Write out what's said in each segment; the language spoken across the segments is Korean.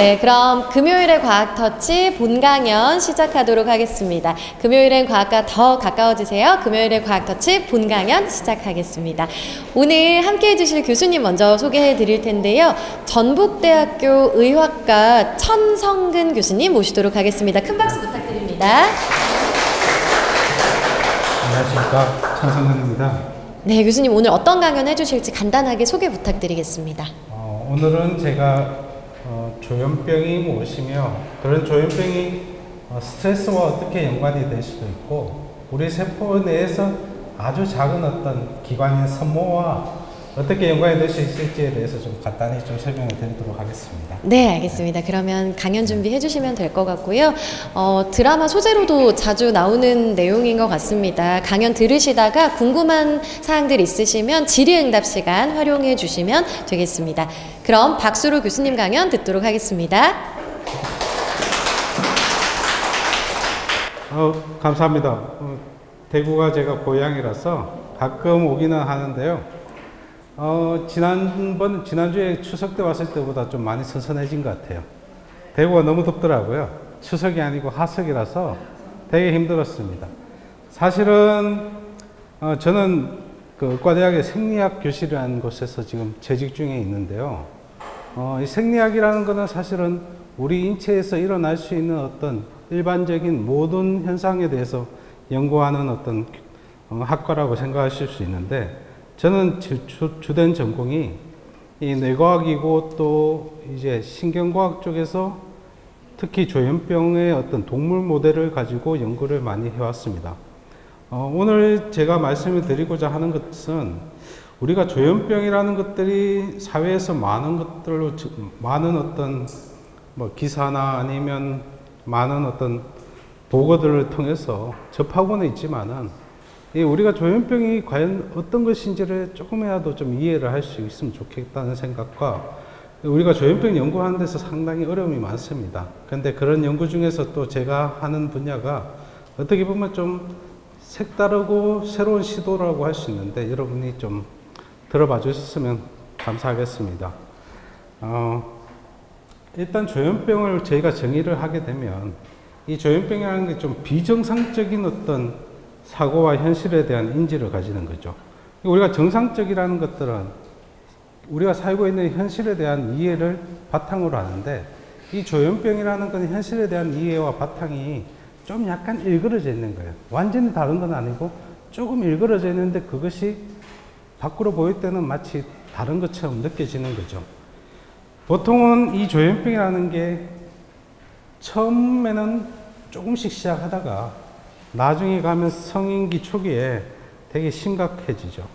네, 그럼 금요일의 과학터치 본강연 시작하도록 하겠습니다. 금요일엔 과학과 더 가까워지세요. 금요일의 과학터치 본강연 시작하겠습니다. 오늘 함께해 주실 교수님 먼저 소개해 드릴 텐데요. 전북대학교 의학과 천성근 교수님 모시도록 하겠습니다. 큰 박수 부탁드립니다. 안녕하십니까, 천성근입니다. 네, 교수님 오늘 어떤 강연 해주실지 간단하게 소개 부탁드리겠습니다. 오늘은 제가 조현병이 무엇이며 그런 조현병이 스트레스와 어떻게 연관이 될 수도 있고 우리 세포 내에서 아주 작은 어떤 기관인 섬모와 어떻게 연관이 될 수 있을지에 대해서 좀 간단히 좀 설명을 드리도록 하겠습니다. 네, 알겠습니다. 그러면 강연 준비해 주시면 될 것 같고요. 드라마 소재로도 자주 나오는 내용인 것 같습니다. 강연 들으시다가 궁금한 사항들 있으시면 질의응답 시간 활용해 주시면 되겠습니다. 그럼 박수로 교수님 강연 듣도록 하겠습니다. 감사합니다. 대구가 제가 고향이라서 가끔 오기는 하는데요. 지난주에 추석 때 왔을 때보다 좀 많이 선선해진 것 같아요. 대구가 너무 덥더라고요. 추석이 아니고 하석이라서 되게 힘들었습니다. 사실은 저는 그 의과대학의 생리학 교실이라는 곳에서 지금 재직 중에 있는데요. 이 생리학이라는 것은 사실은 우리 인체에서 일어날 수 있는 어떤 일반적인 모든 현상에 대해서 연구하는 어떤 학과라고 생각하실 수 있는데 저는 주된 전공이 이 뇌과학이고 또 이제 신경과학 쪽에서 특히 조현병의 어떤 동물 모델을 가지고 연구를 많이 해왔습니다. 오늘 제가 말씀을 드리고자 하는 것은 우리가 조현병이라는 것들이 사회에서 많은 것들로 많은 어떤 뭐 기사나 아니면 많은 어떤 보고들을 통해서 접하고는 있지만은 우리가 조현병이 과연 어떤 것인지를 조금이라도 좀 이해를 할 수 있으면 좋겠다는 생각과 우리가 조현병 연구하는 데서 상당히 어려움이 많습니다. 그런데 그런 연구 중에서 또 제가 하는 분야가 어떻게 보면 좀 색다르고 새로운 시도라고 할 수 있는데 여러분이 좀 들어봐 주셨으면 감사하겠습니다. 일단 조현병을 저희가 정의를 하게 되면 이 조현병이라는 게 좀 비정상적인 어떤 사고와 현실에 대한 인지를 가지는 거죠. 우리가 정상적이라는 것들은 우리가 살고 있는 현실에 대한 이해를 바탕으로 하는데 이 조현병이라는 건 현실에 대한 이해와 바탕이 좀 약간 일그러져 있는 거예요. 완전히 다른 건 아니고 조금 일그러져 있는데 그것이 밖으로 보일 때는 마치 다른 것처럼 느껴지는 거죠. 보통은 이 조현병이라는 게 처음에는 조금씩 시작하다가 나중에 가면 성인기 초기에 되게 심각해지죠.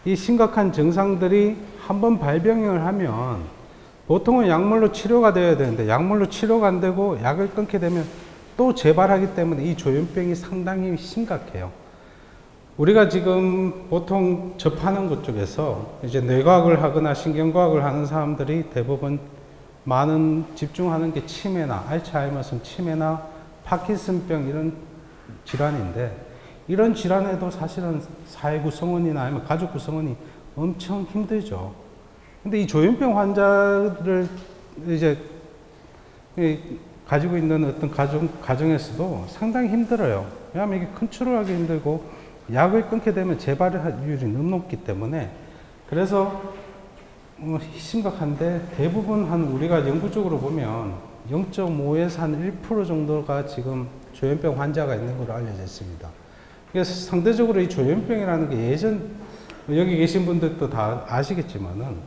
이 심각한 증상들이 한번 발병을 하면 보통은 약물로 치료가 되어야 되는데 약물로 치료가 안 되고 약을 끊게 되면 또 재발하기 때문에 이 조현병이 상당히 심각해요. 우리가 지금 보통 접하는 것 쪽에서 이제 뇌과학을 하거나 신경과학을 하는 사람들이 대부분 많은 집중하는 게 치매나 알츠하이머성 치매나 파킨슨병 이런 질환인데 이런 질환에도 사실은 사회 구성원이나 아니면 가족 구성원이 엄청 힘들죠. 근데 이 조현병 환자를 이제 가지고 있는 어떤 가정에서도 상당히 힘들어요. 왜냐하면 이게 컨트롤하기 힘들고 약을 끊게 되면 재발률이 너무 높기 때문에 그래서 심각한데 대부분 한 우리가 영구적으로 보면 0.5에서 한 1% 정도가 지금 조현병 환자가 있는 걸로 알려져 있습니다. 그래서 상대적으로 이 조현병이라는 게 예전 여기 계신 분들도 다 아시겠지만은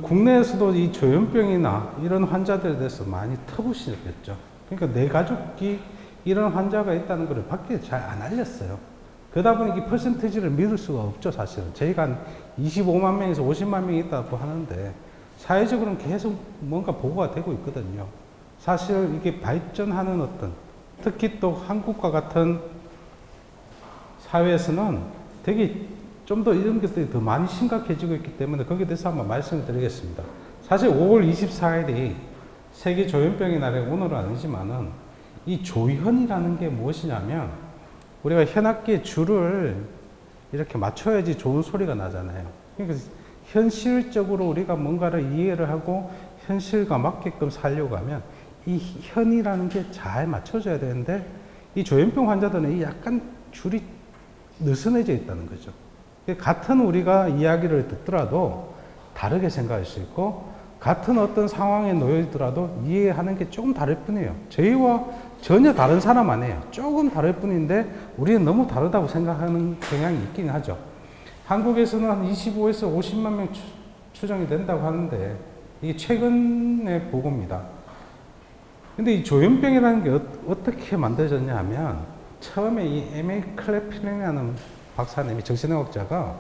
국내에서도 이 조현병이나 이런 환자들에 대해서 많이 터부시켰죠. 그러니까 내 가족이 이런 환자가 있다는 걸 밖에 잘 안 알렸어요. 그러다 보니 이 퍼센티지를 믿을 수가 없죠, 사실은. 저희가 한 25만 명에서 50만 명이 있다고 하는데 사회적으로는 계속 뭔가 보고가 되고 있거든요. 사실 이게 발전하는 어떤 특히 또 한국과 같은 사회에서는 되게 좀 더 이런 것들이 더 많이 심각해지고 있기 때문에 거기에 대해서 한번 말씀을 드리겠습니다. 사실 5월 24일이 세계 조현병의 날에 오늘은 아니지만은 이 조현이라는 게 무엇이냐면 우리가 현악기의 줄을 이렇게 맞춰야지 좋은 소리가 나잖아요. 그러니까 현실적으로 우리가 뭔가를 이해를 하고 현실과 맞게끔 살려고 하면 이 현이라는 게 잘 맞춰져야 되는데 이 조현병 환자들은 이 약간 줄이 느슨해져 있다는 거죠. 같은 우리가 이야기를 듣더라도 다르게 생각할 수 있고 같은 어떤 상황에 놓여 있더라도 이해하는 게 조금 다를 뿐이에요. 저희와 전혀 다른 사람 아니에요. 조금 다를 뿐인데 우리는 너무 다르다고 생각하는 경향이 있긴 하죠. 한국에서는 한 25에서 50만 명 추정이 된다고 하는데 이게 최근의 보고입니다. 근데 이 조현병이라는 게 어떻게 만들어졌냐 하면 처음에 이 M.A. 클래필이라는 박사님이 정신의학자가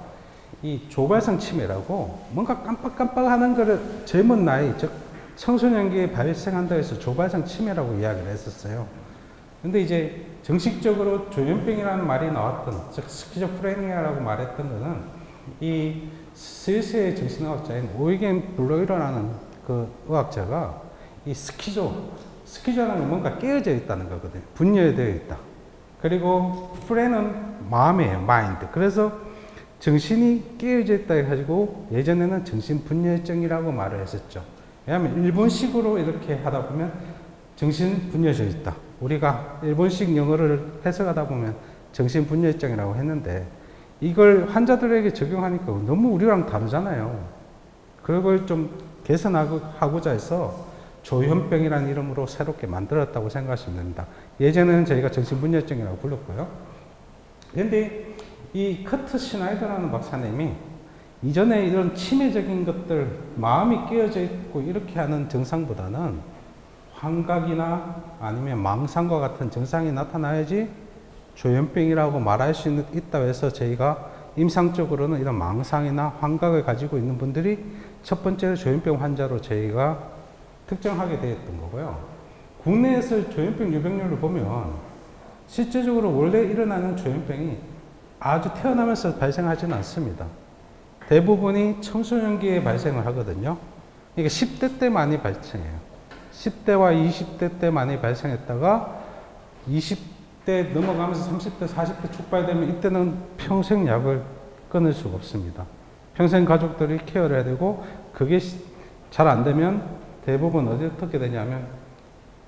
이 조발성 치매라고 뭔가 깜빡깜빡하는 거를 젊은 나이 즉 청소년기에 발생한다고 해서 조발성 치매라고 이야기를 했었어요. 근데 이제 정식적으로 조현병이라는 말이 나왔던 즉 스키조프레니아라고 말했던 거는 이 스위스의 정신의학자인 오이겐 블로이러라는 그 의학자가 이 스키조라는 건 뭔가 깨어져 있다는 거거든요. 분열되어 있다. 그리고 프레는 마음이에요. 마인드. 그래서 정신이 깨어져 있다 해가지고 예전에는 정신분열증이라고 말을 했었죠. 왜냐하면 일본식으로 이렇게 하다 보면 정신분열증 있다. 우리가 일본식 영어를 해석하다 보면 정신분열증이라고 했는데 이걸 환자들에게 적용하니까 너무 우리랑 다르잖아요. 그걸 좀 개선하고자 해서 조현병이라는 이름으로 새롭게 만들었다고 생각하시면 됩니다. 예전에는 저희가 정신분열증이라고 불렀고요. 그런데 이 커트 슈나이더라는 박사님이 이전에 이런 치매적인 것들, 마음이 깨어져 있고 이렇게 하는 증상보다는 환각이나 아니면 망상과 같은 증상이 나타나야지 조현병이라고 말할 수 있다고 해서 저희가 임상적으로는 이런 망상이나 환각을 가지고 있는 분들이 첫 번째로 조현병 환자로 저희가 특정하게 되었던 거고요. 국내에서 조현병 유병률을 보면 실제적으로 원래 일어나는 조현병이 아주 태어나면서 발생하지는 않습니다. 대부분이 청소년기에 발생을 하거든요. 이게 10대 때 많이 발생해요. 10대와 20대 때 많이 발생했다가 20대 넘어가면서 30대, 40대 촉발되면 이때는 평생 약을 끊을 수가 없습니다. 평생 가족들이 케어를 해야 되고 그게 잘 안 되면 대부분 어떻게 되냐면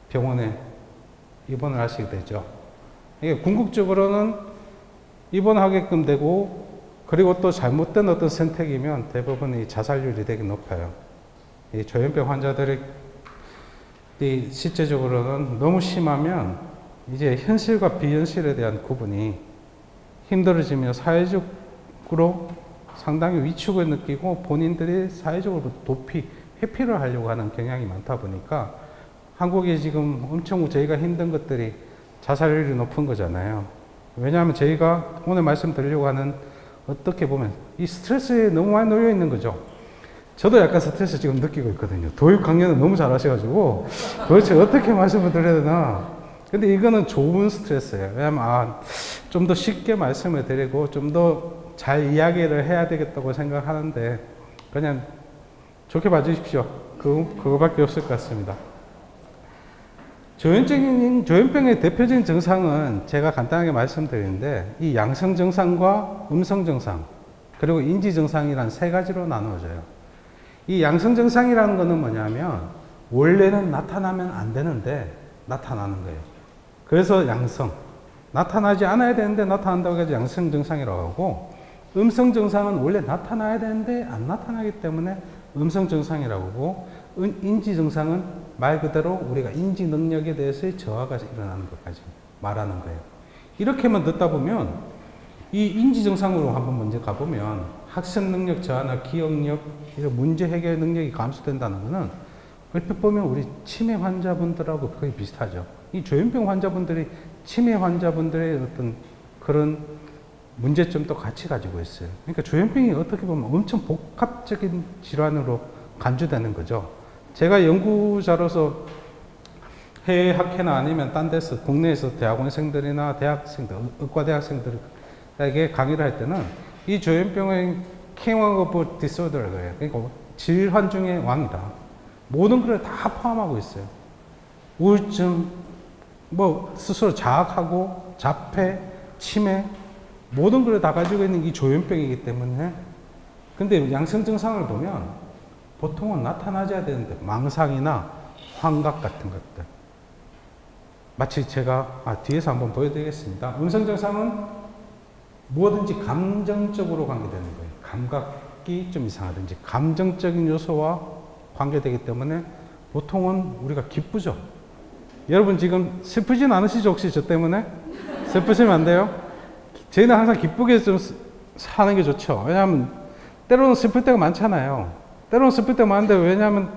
병원에 입원을 하시게 되죠. 이게 궁극적으로는 입원하게끔 되고 그리고 또 잘못된 어떤 선택이면 대부분 이 자살률이 되게 높아요. 이 조현병 환자들이 실제적으로는 너무 심하면 이제 현실과 비현실에 대한 구분이 힘들어지며 사회적으로 상당히 위축을 느끼고 본인들이 사회적으로 도피, 회피를 하려고 하는 경향이 많다 보니까 한국에 지금 엄청 저희가 힘든 것들이 자살률이 높은 거잖아요. 왜냐하면 저희가 오늘 말씀드리려고 하는 어떻게 보면 이 스트레스에 너무 많이 놓여 있는 거죠. 저도 약간 스트레스 지금 느끼고 있거든요. 교육 강연을 너무 잘 하셔가지고 도대체 어떻게 말씀을 드려야 되나. 근데 이거는 좋은 스트레스예요. 왜냐하면 좀 더 쉽게 말씀을 드리고 좀 더 잘 이야기를 해야 되겠다고 생각하는데 그냥 좋게 봐주십시오. 그거밖에 없을 것 같습니다. 조현병의 대표적인 증상은 제가 간단하게 말씀드리는데 이 양성 증상과 음성 증상 그리고 인지 증상이란 세 가지로 나누어져요. 이 양성 증상이라는 것은 뭐냐면 원래는 나타나면 안 되는데 나타나는 거예요. 그래서 양성, 나타나지 않아야 되는데 나타난다고 해서 양성 증상이라고 하고 음성 증상은 원래 나타나야 되는데 안 나타나기 때문에 음성 증상이라고 하고 인지 증상은 말 그대로 우리가 인지 능력에 대해서의 저하가 일어나는 것까지 말하는 거예요. 이렇게만 듣다 보면 이 인지 증상으로 한번 먼저 가보면 학습 능력 저하나 기억력, 이런 문제 해결 능력이 감소된다는 것은 얼핏 보면 우리 치매 환자분들하고 거의 비슷하죠. 이 조현병 환자분들이 치매 환자분들의 어떤 그런 문제점도 같이 가지고 있어요. 그러니까 조현병이 어떻게 보면 엄청 복합적인 질환으로 간주되는 거죠. 제가 연구자로서 해외 학회나 아니면 딴 데서 국내에서 대학원생들이나 대학생들, 의과대학생들에게 강의를 할 때는 이 조현병의 King of Disorder라고 해요. 그러니까 질환 중의 왕이다. 모든 걸 다 포함하고 있어요. 우울증, 뭐 스스로 자학하고 자폐, 치매 모든 걸 다 가지고 있는 이 조현병이기 때문에 근데 양성 증상을 보면 보통은 나타나줘야 되는데 망상이나 환각 같은 것들. 마치 제가 뒤에서 한번 보여드리겠습니다. 음성 증상은 뭐든지 감정적으로 관계되는 거예요. 감각이 좀 이상하든지 감정적인 요소와 관계되기 때문에 보통은 우리가 기쁘죠. 여러분 지금 슬프진 않으시죠? 혹시 저 때문에? 슬프시면 안 돼요? 저희는 항상 기쁘게 좀 사는 게 좋죠. 왜냐하면 때로는 슬플 때가 많잖아요. 때로는 슬플 때가 많은데 왜냐하면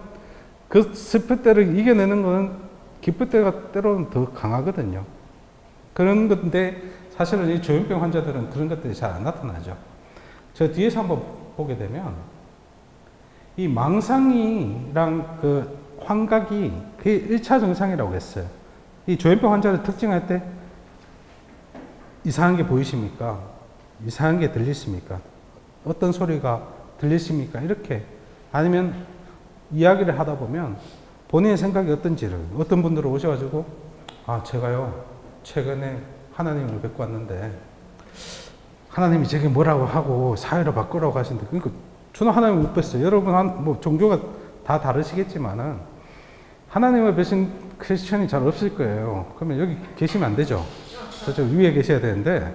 그 슬플 때를 이겨내는 건 기쁠 때가 때로는 더 강하거든요. 그런 건데 사실은 이 조현병 환자들은 그런 것들이 잘 안 나타나죠. 저 뒤에서 한번 보게 되면 이 망상이랑 그 환각이 그게 1차 증상이라고 했어요. 이 조현병 환자를 특징할 때 이상한 게 보이십니까? 이상한 게 들리십니까? 어떤 소리가 들리십니까? 이렇게 아니면 이야기를 하다 보면 본인의 생각이 어떤지를 어떤 분들은 오셔가지고 제가요 최근에 하나님을 뵙고 왔는데 하나님이 제게 뭐라고 하고 사회를 바꾸라고 하시는데 그러니까 저는 하나님을 못 뵀어요. 여러분 뭐 종교가 다 다르시겠지만은 하나님을 뵈신 크리스천이 잘 없을 거예요. 그러면 여기 계시면 안 되죠. 저쪽 위에 계셔야 되는데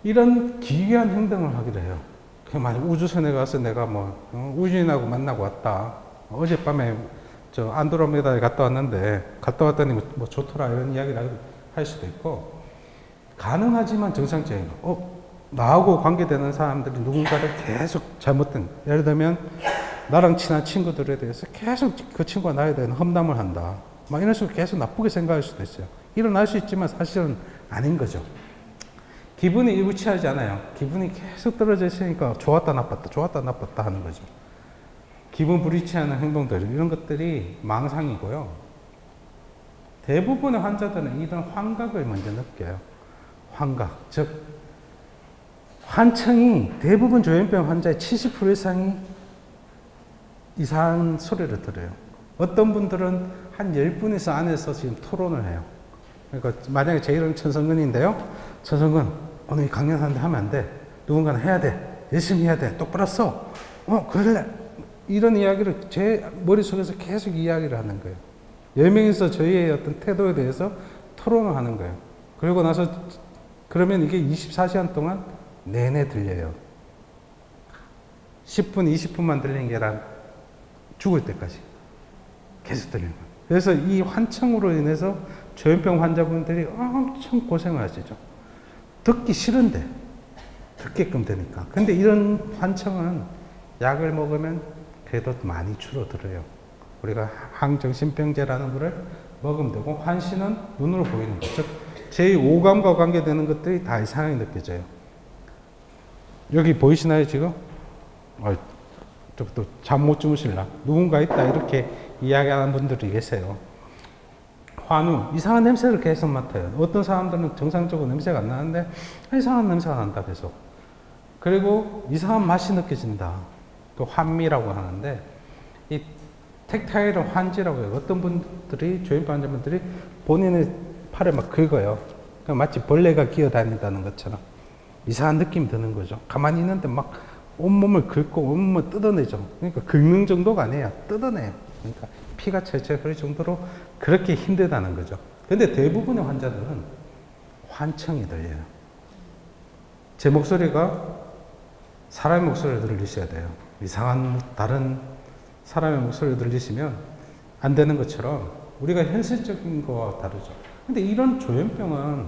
이런 기괴한 행동을 하기도 해요. 만약 우주선에 가서 내가 우주인하고 만나고 왔다. 어젯밤에 저 안드로메다에 갔다 왔는데 갔다 왔더니 뭐 좋더라 이런 이야기를 할 수도 있고 가능하지만 정상적인 거. 나하고 관계되는 사람들이 누군가를 계속 잘못된 예를 들면 나랑 친한 친구들에 대해서 계속 그 친구가 나에 대한 험담을 한다. 막 이런 식으로 계속 나쁘게 생각할 수도 있어요. 일어날 수 있지만 사실은 아닌 거죠. 기분이 일부치하지 않아요. 기분이 계속 떨어져 있으니까 좋았다 나빴다 좋았다 나빴다 하는 거죠. 기분 불이치하는 행동들 이런 것들이 망상이고요. 대부분의 환자들은 이런 환각을 먼저 느껴요. 환각, 즉 환청이 대부분 조현병 환자의 70% 이상이 이상한 소리를 들어요. 어떤 분들은 한 10분에서 안에서 지금 토론을 해요. 그러니까 만약에 제 이름은 천성근인데요. 천성근 오늘 강연하는데 하면 안 돼. 누군가는 해야 돼. 열심히 해야 돼. 똑바로 써. 그럴래. 이런 이야기를 제 머릿속에서 계속 이야기를 하는 거예요. 10명이서 저희의 어떤 태도에 대해서 토론을 하는 거예요. 그리고 나서 그러면 이게 24시간 동안 내내 들려요. 10분, 20분만 들리는 게 아니라 죽을 때까지 계속 들리는 거예요. 그래서 이 환청으로 인해서 조현병 환자분들이 엄청 고생을 하시죠. 듣기 싫은데 듣게끔 되니까. 근데 이런 환청은 약을 먹으면 그래도 많이 줄어들어요. 우리가 항정신병제라는 거를 먹으면 되고 환시는 눈으로 보이는 것. 즉 제5감과 관계되는 것들이 다 이상하게 느껴져요. 여기 보이시나요 지금? 또 잠 못 주무실라? 누군가 있다 이렇게 이야기하는 분들이 계세요. 환우, 이상한 냄새를 계속 맡아요. 어떤 사람들은 정상적으로 냄새가 안 나는데 이상한 냄새가 난다 계속. 그리고 이상한 맛이 느껴진다. 또 환미라고 하는데 이 텍타일은 환지라고 해요. 어떤 분들이 조현병 환자분들이 본인의 팔에 막 긁어요. 마치 벌레가 기어다닌다는 것처럼 이상한 느낌이 드는 거죠. 가만히 있는데 막 온몸을 긁고 온몸을 뜯어내죠. 그러니까 긁는 정도가 아니에요. 뜯어내요. 그러니까 피가 철철 흐를 정도로 그렇게 힘들다는 거죠. 근데 대부분의 환자들은 환청이 들려요. 제 목소리가 사람의 목소리를 들리셔야 돼요. 이상한 다른 사람의 목소리를 들리시면 안 되는 것처럼 우리가 현실적인 거와 다르죠. 근데 이런 조현병은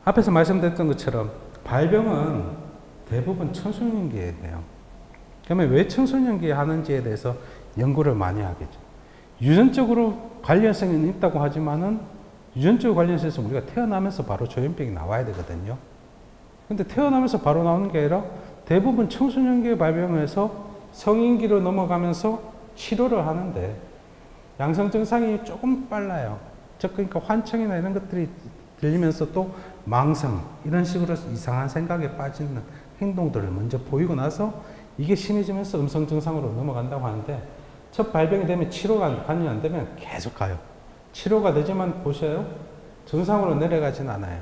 앞에서 말씀드렸던 것처럼 발병은 대부분 청소년기에 돼요. 그러면 왜 청소년기에 하는지에 대해서 연구를 많이 하겠죠. 유전적으로 관련성이 있다고 하지만은 유전적 관련성에서 우리가 태어나면서 바로 조현병이 나와야 되거든요. 근데 태어나면서 바로 나오는 게 아니라 대부분 청소년기에 발병해서 성인기로 넘어가면서 치료를 하는데 양성 증상이 조금 빨라요. 즉 그러니까 환청이나 이런 것들이 들리면서 또 망상 이런 식으로 이상한 생각에 빠지는 행동들을 먼저 보이고 나서 이게 심해지면서 음성 증상으로 넘어간다고 하는데 첫 발병이 되면 치료가 관리 안 되면 계속 가요. 치료가 되지만 보셔요. 정상으로 내려가진 않아요.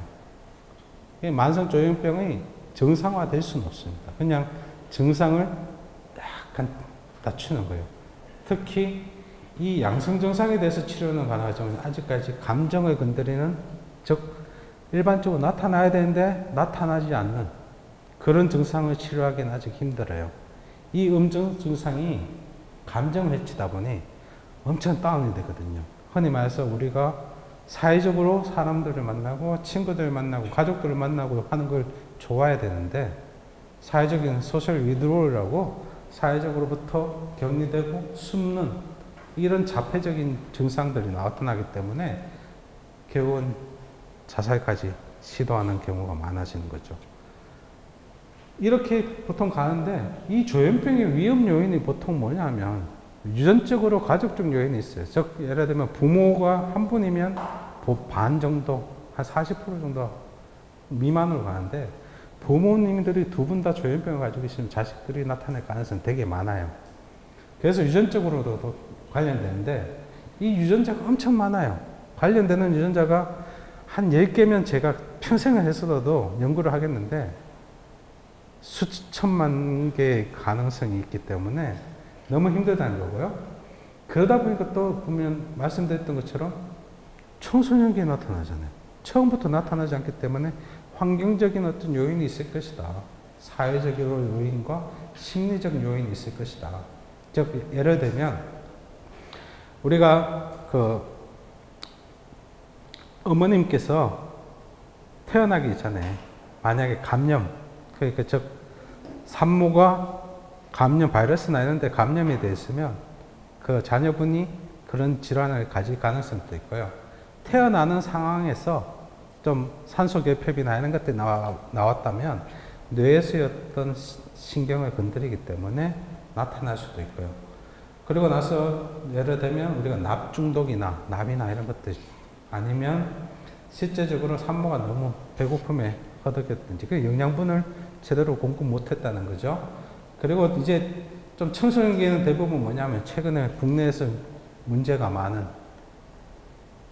만성 조현병이 정상화될 수는 없습니다. 그냥 증상을 약간 낮추는 거예요. 특히 이 양성 증상에 대해서 치료는 가능하지만 아직까지 감정을 건드리는, 즉 일반적으로 나타나야 되는데 나타나지 않는 그런 증상을 치료하기는 아직 힘들어요. 이 음정 증상이 감정 해치다 보니 엄청 다운이 되거든요. 흔히 말해서 우리가 사회적으로 사람들을 만나고 친구들을 만나고 가족들을 만나고 하는 걸 좋아해야 되는데, 사회적인 소셜 위드롤이라고 사회적으로부터 격리되고 숨는 이런 자폐적인 증상들이 나타나기 때문에 결국은 자살까지 시도하는 경우가 많아지는 거죠. 이렇게 보통 가는데, 이 조현병의 위험 요인이 보통 뭐냐면 유전적으로 가족적 요인이 있어요. 즉 예를 들면 부모가 한 분이면 반 정도, 한 40% 정도 미만으로 가는데, 부모님들이 두 분 다 조현병을 가지고 계시면 자식들이 나타날 가능성이 되게 많아요. 그래서 유전적으로도 관련되는데, 이 유전자가 엄청 많아요. 관련되는 유전자가 한 10개면 제가 평생을 했어도 연구를 하겠는데 수천만 개의 가능성이 있기 때문에 너무 힘들다는 거고요. 그러다 보니까 또 보면 말씀드렸던 것처럼 청소년기에 나타나잖아요. 처음부터 나타나지 않기 때문에 환경적인 어떤 요인이 있을 것이다. 사회적 요인과 심리적 요인이 있을 것이다. 즉 예를 들면 우리가 어머님께서 태어나기 전에 만약에 감염, 그러니까 즉 산모가 감염, 바이러스나 이런 데 감염이 되어 있으면 그 자녀분이 그런 질환을 가질 가능성도 있고요. 태어나는 상황에서 좀 산소 결핍이나 이런 것들이 나왔다면 뇌에서의 어떤 신경을 건드리기 때문에 나타날 수도 있고요. 그리고 나서 예를 들면 우리가 납 중독이나 납이나 이런 것들, 아니면 실제적으로 산모가 너무 배고픔에 허덕였든지 그 영양분을 제대로 공급 못했다는 거죠. 그리고 이제 좀 청소년기에는 대부분 뭐냐면 최근에 국내에서 문제가 많은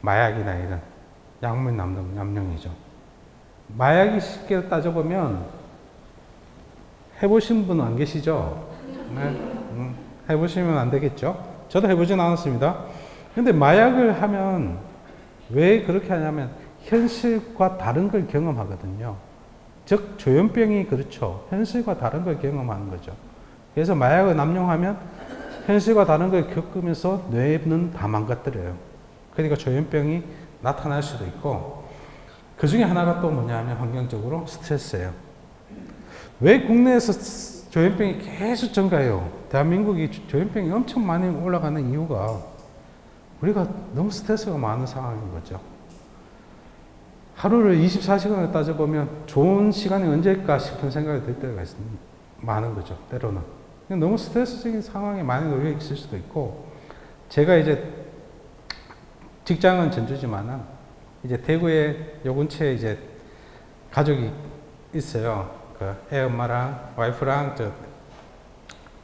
마약이나 이런 약물 남용이죠. 마약이 쉽게 따져보면 해보신 분 안 계시죠? 네. 해보시면 안 되겠죠? 저도 해보진 않았습니다. 근데 마약을 하면 왜 그렇게 하냐면 현실과 다른 걸 경험하거든요. 즉 조현병이 그렇죠. 현실과 다른 걸 경험하는 거죠. 그래서 마약을 남용하면 현실과 다른 걸 겪으면서 뇌는 다 망가뜨려요. 그러니까 조현병이 나타날 수도 있고, 그 중에 하나가 또 뭐냐면 환경적으로 스트레스예요. 왜 국내에서 조현병이 계속 증가해요? 대한민국이 조현병이 엄청 많이 올라가는 이유가 우리가 너무 스트레스가 많은 상황인 거죠. 하루를 24시간을 따져보면 좋은 시간이 언제일까 싶은 생각이 들 때가 많은 거죠. 때로는. 너무 스트레스적인 상황에 많이 놓여 있을 수도 있고, 제가 이제 직장은 전주지만은 이제 대구에 요 근처에 이제 가족이 있어요. 그 애 엄마랑 와이프랑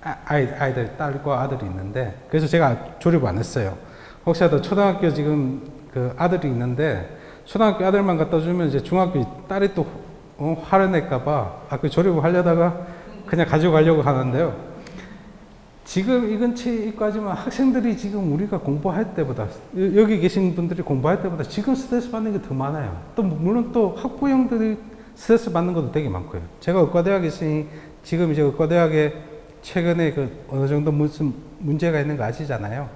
아이들, 딸과 아들이 있는데, 그래서 제가 조립을 안 했어요. 혹시라도 초등학교 지금 그 아들이 있는데 초등학교 아들만 갖다 주면 이제 중학교 딸이 또 화를 낼까봐 그 조립을 하려다가 그냥 가지고 가려고 하는데요. 지금 이 근처에 있고 하지만 학생들이 지금 우리가 공부할 때보다, 여기 계신 분들이 공부할 때보다 지금 스트레스 받는 게 더 많아요. 또 물론 또 학부형들이 스트레스 받는 것도 되게 많고요. 제가 의과대학에 있으니 지금 이제 의과대학에 최근에 그 어느 정도 무슨 문제가 있는 거 아시잖아요.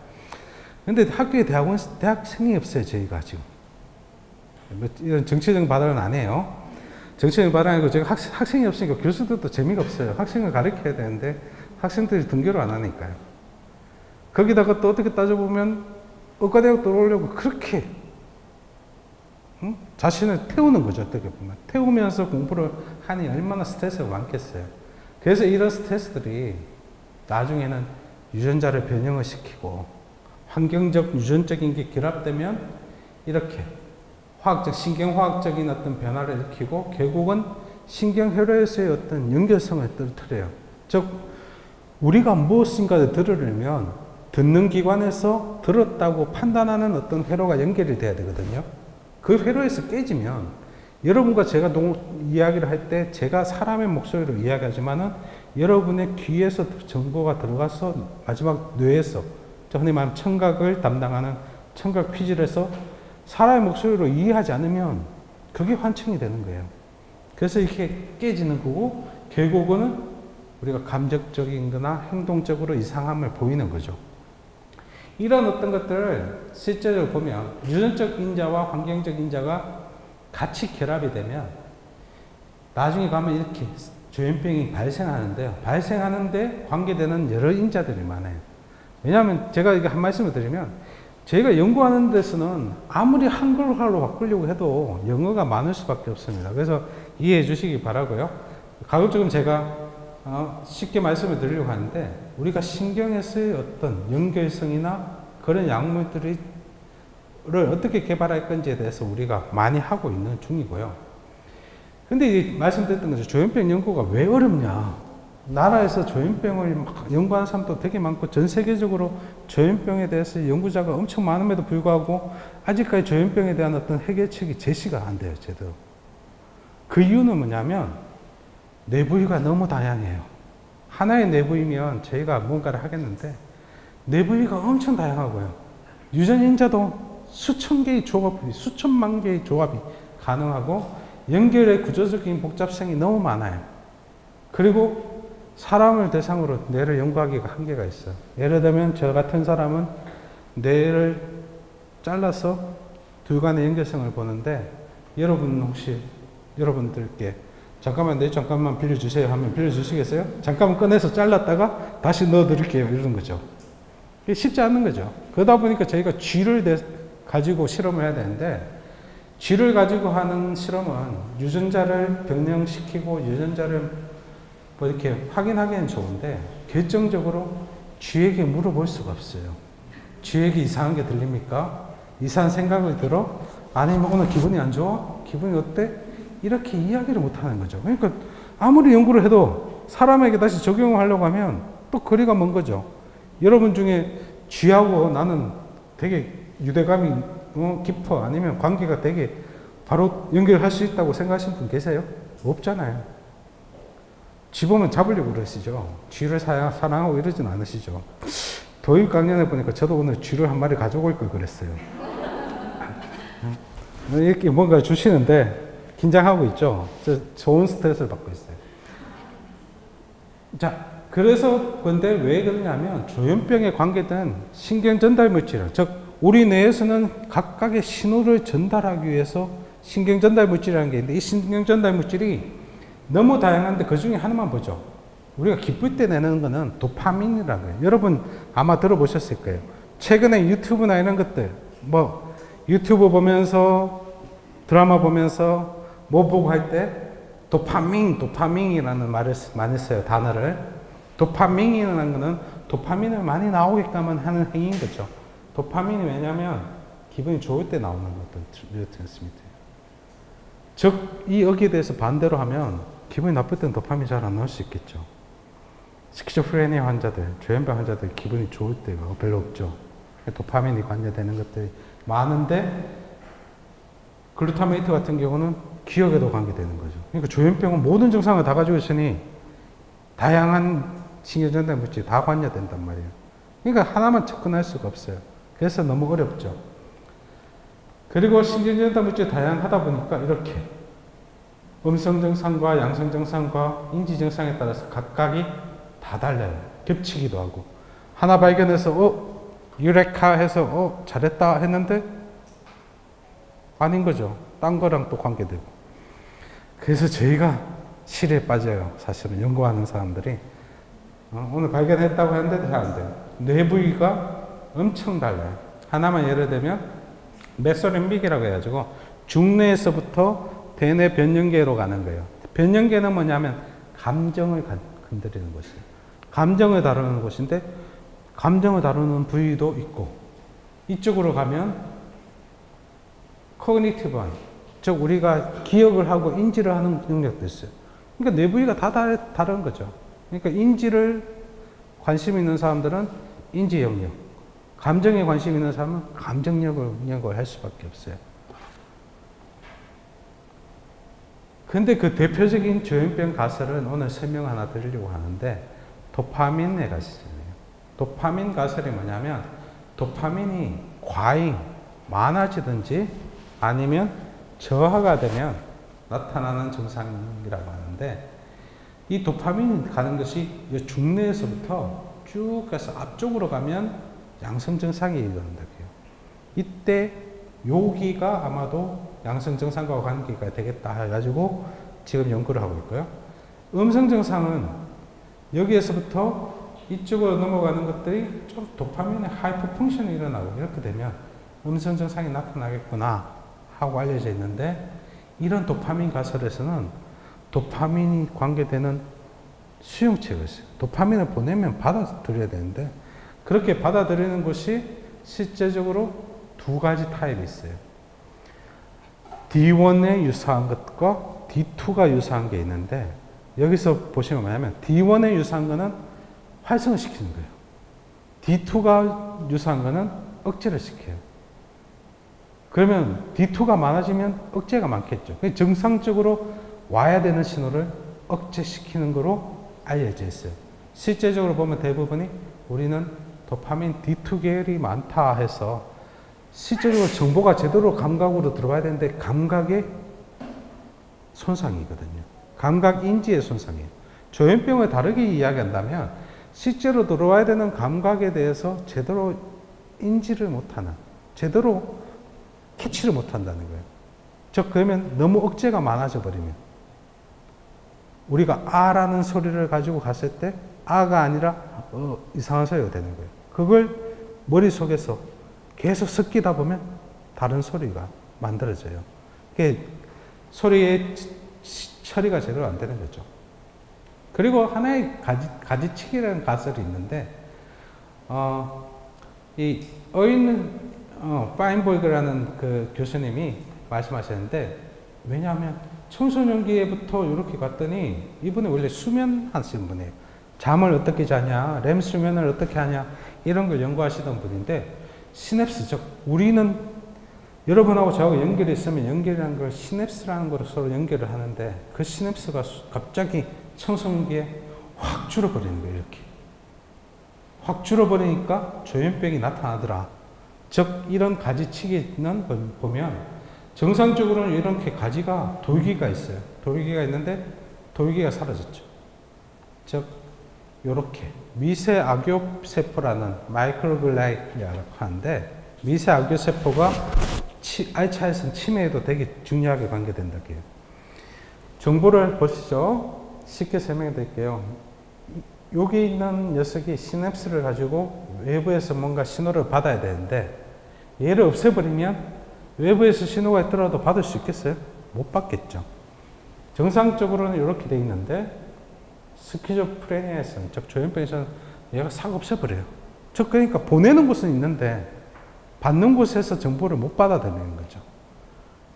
근데 학교에 대학생이 없어요, 저희가 지금. 뭐 이런 정치적인 발언은 안 해요. 정치적인 발언 아니고 제가 학생이 없으니까 교수들도 재미가 없어요. 학생을 가르쳐야 되는데 학생들이 등교를 안 하니까요. 거기다가 또 어떻게 따져보면 의과대학 들어오려고 그렇게 자신을 태우는 거죠. 어떻게 보면 태우면서 공부를 하니 얼마나 스트레스가 많겠어요. 그래서 이런 스트레스들이 나중에는 유전자를 변형을 시키고 환경적 유전적인 게 결합되면 이렇게 신경화학적인 어떤 변화를 일으키고 결국은 신경혈액에서의 어떤 연결성을 떨어뜨려요. 즉 우리가 무엇인가를 들으려면 듣는 기관에서 들었다고 판단하는 어떤 회로가 연결이 돼야 되거든요. 그 회로에서 깨지면, 여러분과 제가 이야기를 할 때 제가 사람의 목소리로 이야기하지만은 여러분의 귀에서 정보가 들어가서 마지막 뇌에서 흔히 말하면 청각을 담당하는 청각 피질에서 사람의 목소리로 이해하지 않으면 그게 환청이 되는 거예요. 그래서 이렇게 깨지는 거고 결국은 우리가 감정적인 거나 행동적으로 이상함을 보이는 거죠. 이런 어떤 것들을 실제로 보면 유전적 인자와 환경적 인자가 같이 결합이 되면 나중에 가면 이렇게 조현병이 발생하는데요. 발생하는데 관계되는 여러 인자들이 많아요. 왜냐하면 제가 이거 한 말씀을 드리면 저희가 연구하는 데서는 아무리 한글화로 바꾸려고 해도 영어가 많을 수밖에 없습니다. 그래서 이해해 주시기 바라고요. 가급적이면 제가 쉽게 말씀을 드리려고 하는데 우리가 신경에서의 어떤 연결성이나 그런 약물들을 어떻게 개발할 건지에 대해서 우리가 많이 하고 있는 중이고요. 근데 말씀드렸던 것처럼 조현병 연구가 왜 어렵냐. 나라에서 조현병을 막 연구하는 사람도 되게 많고 전 세계적으로 조현병에 대해서 연구자가 엄청 많음에도 불구하고 아직까지 조현병에 대한 어떤 해결책이 제시가 안 돼요. 제대로. 그 이유는 뭐냐면 내부위가 너무 다양해요. 하나의 내부이면 저희가 뭔가를 하겠는데 내부위가 엄청 다양하고요. 유전인자도 수천 개의 조합이, 수천만 개의 조합이 가능하고 연결의 구조적인 복잡성이 너무 많아요. 그리고 사람을 대상으로 뇌를 연구하기가 한계가 있어요. 예를 들면 저 같은 사람은 뇌를 잘라서 둘 간의 연결성을 보는데 여러분 혹시 여러분들께 잠깐만 뇌 잠깐만 빌려주세요 하면 빌려주시겠어요? 잠깐만 꺼내서 잘랐다가 다시 넣어드릴게요 이러는 거죠. 이게 쉽지 않은 거죠. 그러다 보니까 저희가 쥐를 가지고 실험을 해야 되는데 쥐를 가지고 하는 실험은 유전자를 변형시키고 유전자를 뭐 이렇게 확인하기는 좋은데 결정적으로 쥐에게 물어볼 수가 없어요. 쥐에게 이상한 게 들립니까? 이상한 생각이 들어? 아니면 오늘 기분이 안 좋아? 기분이 어때? 이렇게 이야기를 못 하는 거죠. 그러니까 아무리 연구를 해도 사람에게 다시 적용을 하려고 하면 또 거리가 먼 거죠. 여러분 중에 쥐하고 나는 되게 유대감이 깊어 아니면 관계가 되게 바로 연결할 수 있다고 생각하시는 분 계세요? 없잖아요. 쥐 보면 잡으려고 그러시죠. 쥐를 사랑하고 이러진 않으시죠. 도입 강연에 보니까 저도 오늘 쥐를 한 마리 가져올 걸 그랬어요. 이렇게 뭔가 주시는데 긴장하고 있죠. 좋은 스트레스를 받고 있어요. 자, 그래서 근데 왜 그러냐면 조현병에 관계된 신경 전달 물질, 즉 우리 뇌에서는 각각의 신호를 전달하기 위해서 신경 전달 물질이라는 게 있는데 이 신경 전달 물질이 너무 다양한데 그 중에 하나만 보죠. 우리가 기쁠 때 내는 거는 도파민이라고 해요. 여러분 아마 들어보셨을 거예요. 최근에 유튜브나 이런 것들 뭐 유튜브 보면서 드라마 보면서 뭐 보고 할 때 도파민이라는 말을 많이 써요. 단어를. 도파민이라는 거는 도파민을 많이 나오게끔 하는 행위인 거죠. 도파민이 왜냐면 기분이 좋을 때 나오는 어떤 뉴로트랜스미터예요. 즉, 이 여기에 대해서 반대로 하면 기분이 나쁠 때는 도파민이 잘 안 나올 수 있겠죠. 스키즈프레니아 환자들, 조현병 환자들 기분이 좋을 때가 별로 없죠. 도파민이 관여되는 것들이 많은데 글루타메이트 같은 경우는 기억에도 관계되는 거죠. 그러니까 조현병은 모든 증상을 다 가지고 있으니 다양한 신경전달 물질이 다 관여된단 말이에요. 그러니까 하나만 접근할 수가 없어요. 그래서 너무 어렵죠. 그리고 신경전달 물질이 다양하다 보니까 이렇게 음성 증상과 양성 증상과 인지 증상에 따라서 각각이 다 달라요. 겹치기도 하고. 하나 발견해서 유레카 해서 잘했다 했는데 아닌 거죠. 딴 거랑 또 관계되고. 그래서 저희가 실에 빠져요. 사실은 연구하는 사람들이. 오늘 발견했다고 했는데 잘 안 돼요. 뇌 부위가 엄청 달라요. 하나만 예를 들면 메소림빅이라고 해가지고 중뇌에서부터 대뇌 변연계로 가는 거예요. 변연계는 뭐냐면 감정을 건드리는 곳이에요. 감정을 다루는 곳인데 감정을 다루는 부위도 있고 이쪽으로 가면 코그니티브한 즉 우리가 기억을 하고 인지를 하는 능력도 있어요. 그러니까 뇌 부위가 다 다른 거죠. 그러니까 인지를 관심 있는 사람들은 인지 영역, 감정에 관심 있는 사람은 감정 영역을 할 수밖에 없어요. 근데 그 대표적인 조현병 가설은 오늘 설명 하나 드리려고 하는데 도파민의 가설이에요. 도파민 가설이 뭐냐면 도파민이 과잉, 많아지든지 아니면 저하가 되면 나타나는 증상이라고 하는데 이 도파민이 가는 것이 중뇌에서부터 쭉 가서 앞쪽으로 가면 양성 증상이 일어난다고요. 이때 여기가 아마도 양성 증상과 관계가 되겠다 해가지고 지금 연구를 하고 있고요. 음성 증상은 여기에서부터 이쪽으로 넘어가는 것들이 좀 도파민의 하이퍼 펑션이 일어나고 이렇게 되면 음성 증상이 나타나겠구나 하고 알려져 있는데 이런 도파민 가설에서는 도파민이 관계되는 수용체가 있어요. 도파민을 보내면 받아들여야 되는데 그렇게 받아들이는 것이 실제적으로 두 가지 타입이 있어요. D1에 유사한 것과 D2가 유사한 게 있는데 여기서 보시면 뭐냐면 D1에 유사한 거는 활성을 시키는 거예요. D2가 유사한 거는 억제를 시켜요. 그러면 D2가 많아지면 억제가 많겠죠. 정상적으로 와야 되는 신호를 억제시키는 거로 알려져 있어요. 실제적으로 보면 대부분이 우리는 도파민 D2 계열이 많다 해서 실제적으로 정보가 제대로 감각으로 들어가야 되는데 감각의 손상이거든요. 감각 인지의 손상이에요. 조현병을 다르게 이야기한다면 실제로 들어와야 되는 감각에 대해서 제대로 인지를 못하는, 제대로 캐치를 못한다는 거예요. 즉 그러면 너무 억제가 많아져 버리면 우리가 아라는 소리를 가지고 갔을 때 아가 아니라 이상한 소리가 되는 거예요. 그걸 머릿속에서 계속 섞이다 보면 다른 소리가 만들어져요. 소리의 처리가 제대로 안 되는 거죠. 그리고 하나의 가지치기라는 가설이 있는데, 이 파인버그라는 그 교수님이 말씀하셨는데, 왜냐하면 청소년기에부터 이렇게 갔더니 이분이 원래 수면 하시는 분이에요. 잠을 어떻게 자냐, 렘 수면을 어떻게 하냐, 이런 걸 연구하시던 분인데, 시냅스, 즉, 우리는 여러분하고 저하고 연결이 있으면 연결이라는 걸 시냅스라는 거로 서로 연결을 하는데, 그 시냅스가 갑자기 청소년기에 확 줄어버리는 거예요, 이렇게. 확 줄어버리니까 조현병이 나타나더라. 즉, 이런 가지치기는 보면, 정상적으로는 이렇게 가지가 돌기가 있어요. 돌기가 있는데, 돌기가 사라졌죠. 즉, 요렇게 미세 악교 세포라는 마이크로글라이아라고 하는데 미세 악교 세포가 알츠하이머스 치매에도 되게 중요하게 관계된다고 해요. 정보를 보시죠. 쉽게 설명해 드릴게요. 여기 있는 녀석이 시냅스를 가지고 외부에서 뭔가 신호를 받아야 되는데 얘를 없애버리면 외부에서 신호가 있더라도 받을 수 있겠어요? 못 받겠죠. 정상적으로는 이렇게 돼 있는데 스키조프레니아에서는, 즉 조현병에서는 얘가 싹 없애버려요. 즉 그러니까 보내는 곳은 있는데 받는 곳에서 정보를 못 받아들이는 거죠.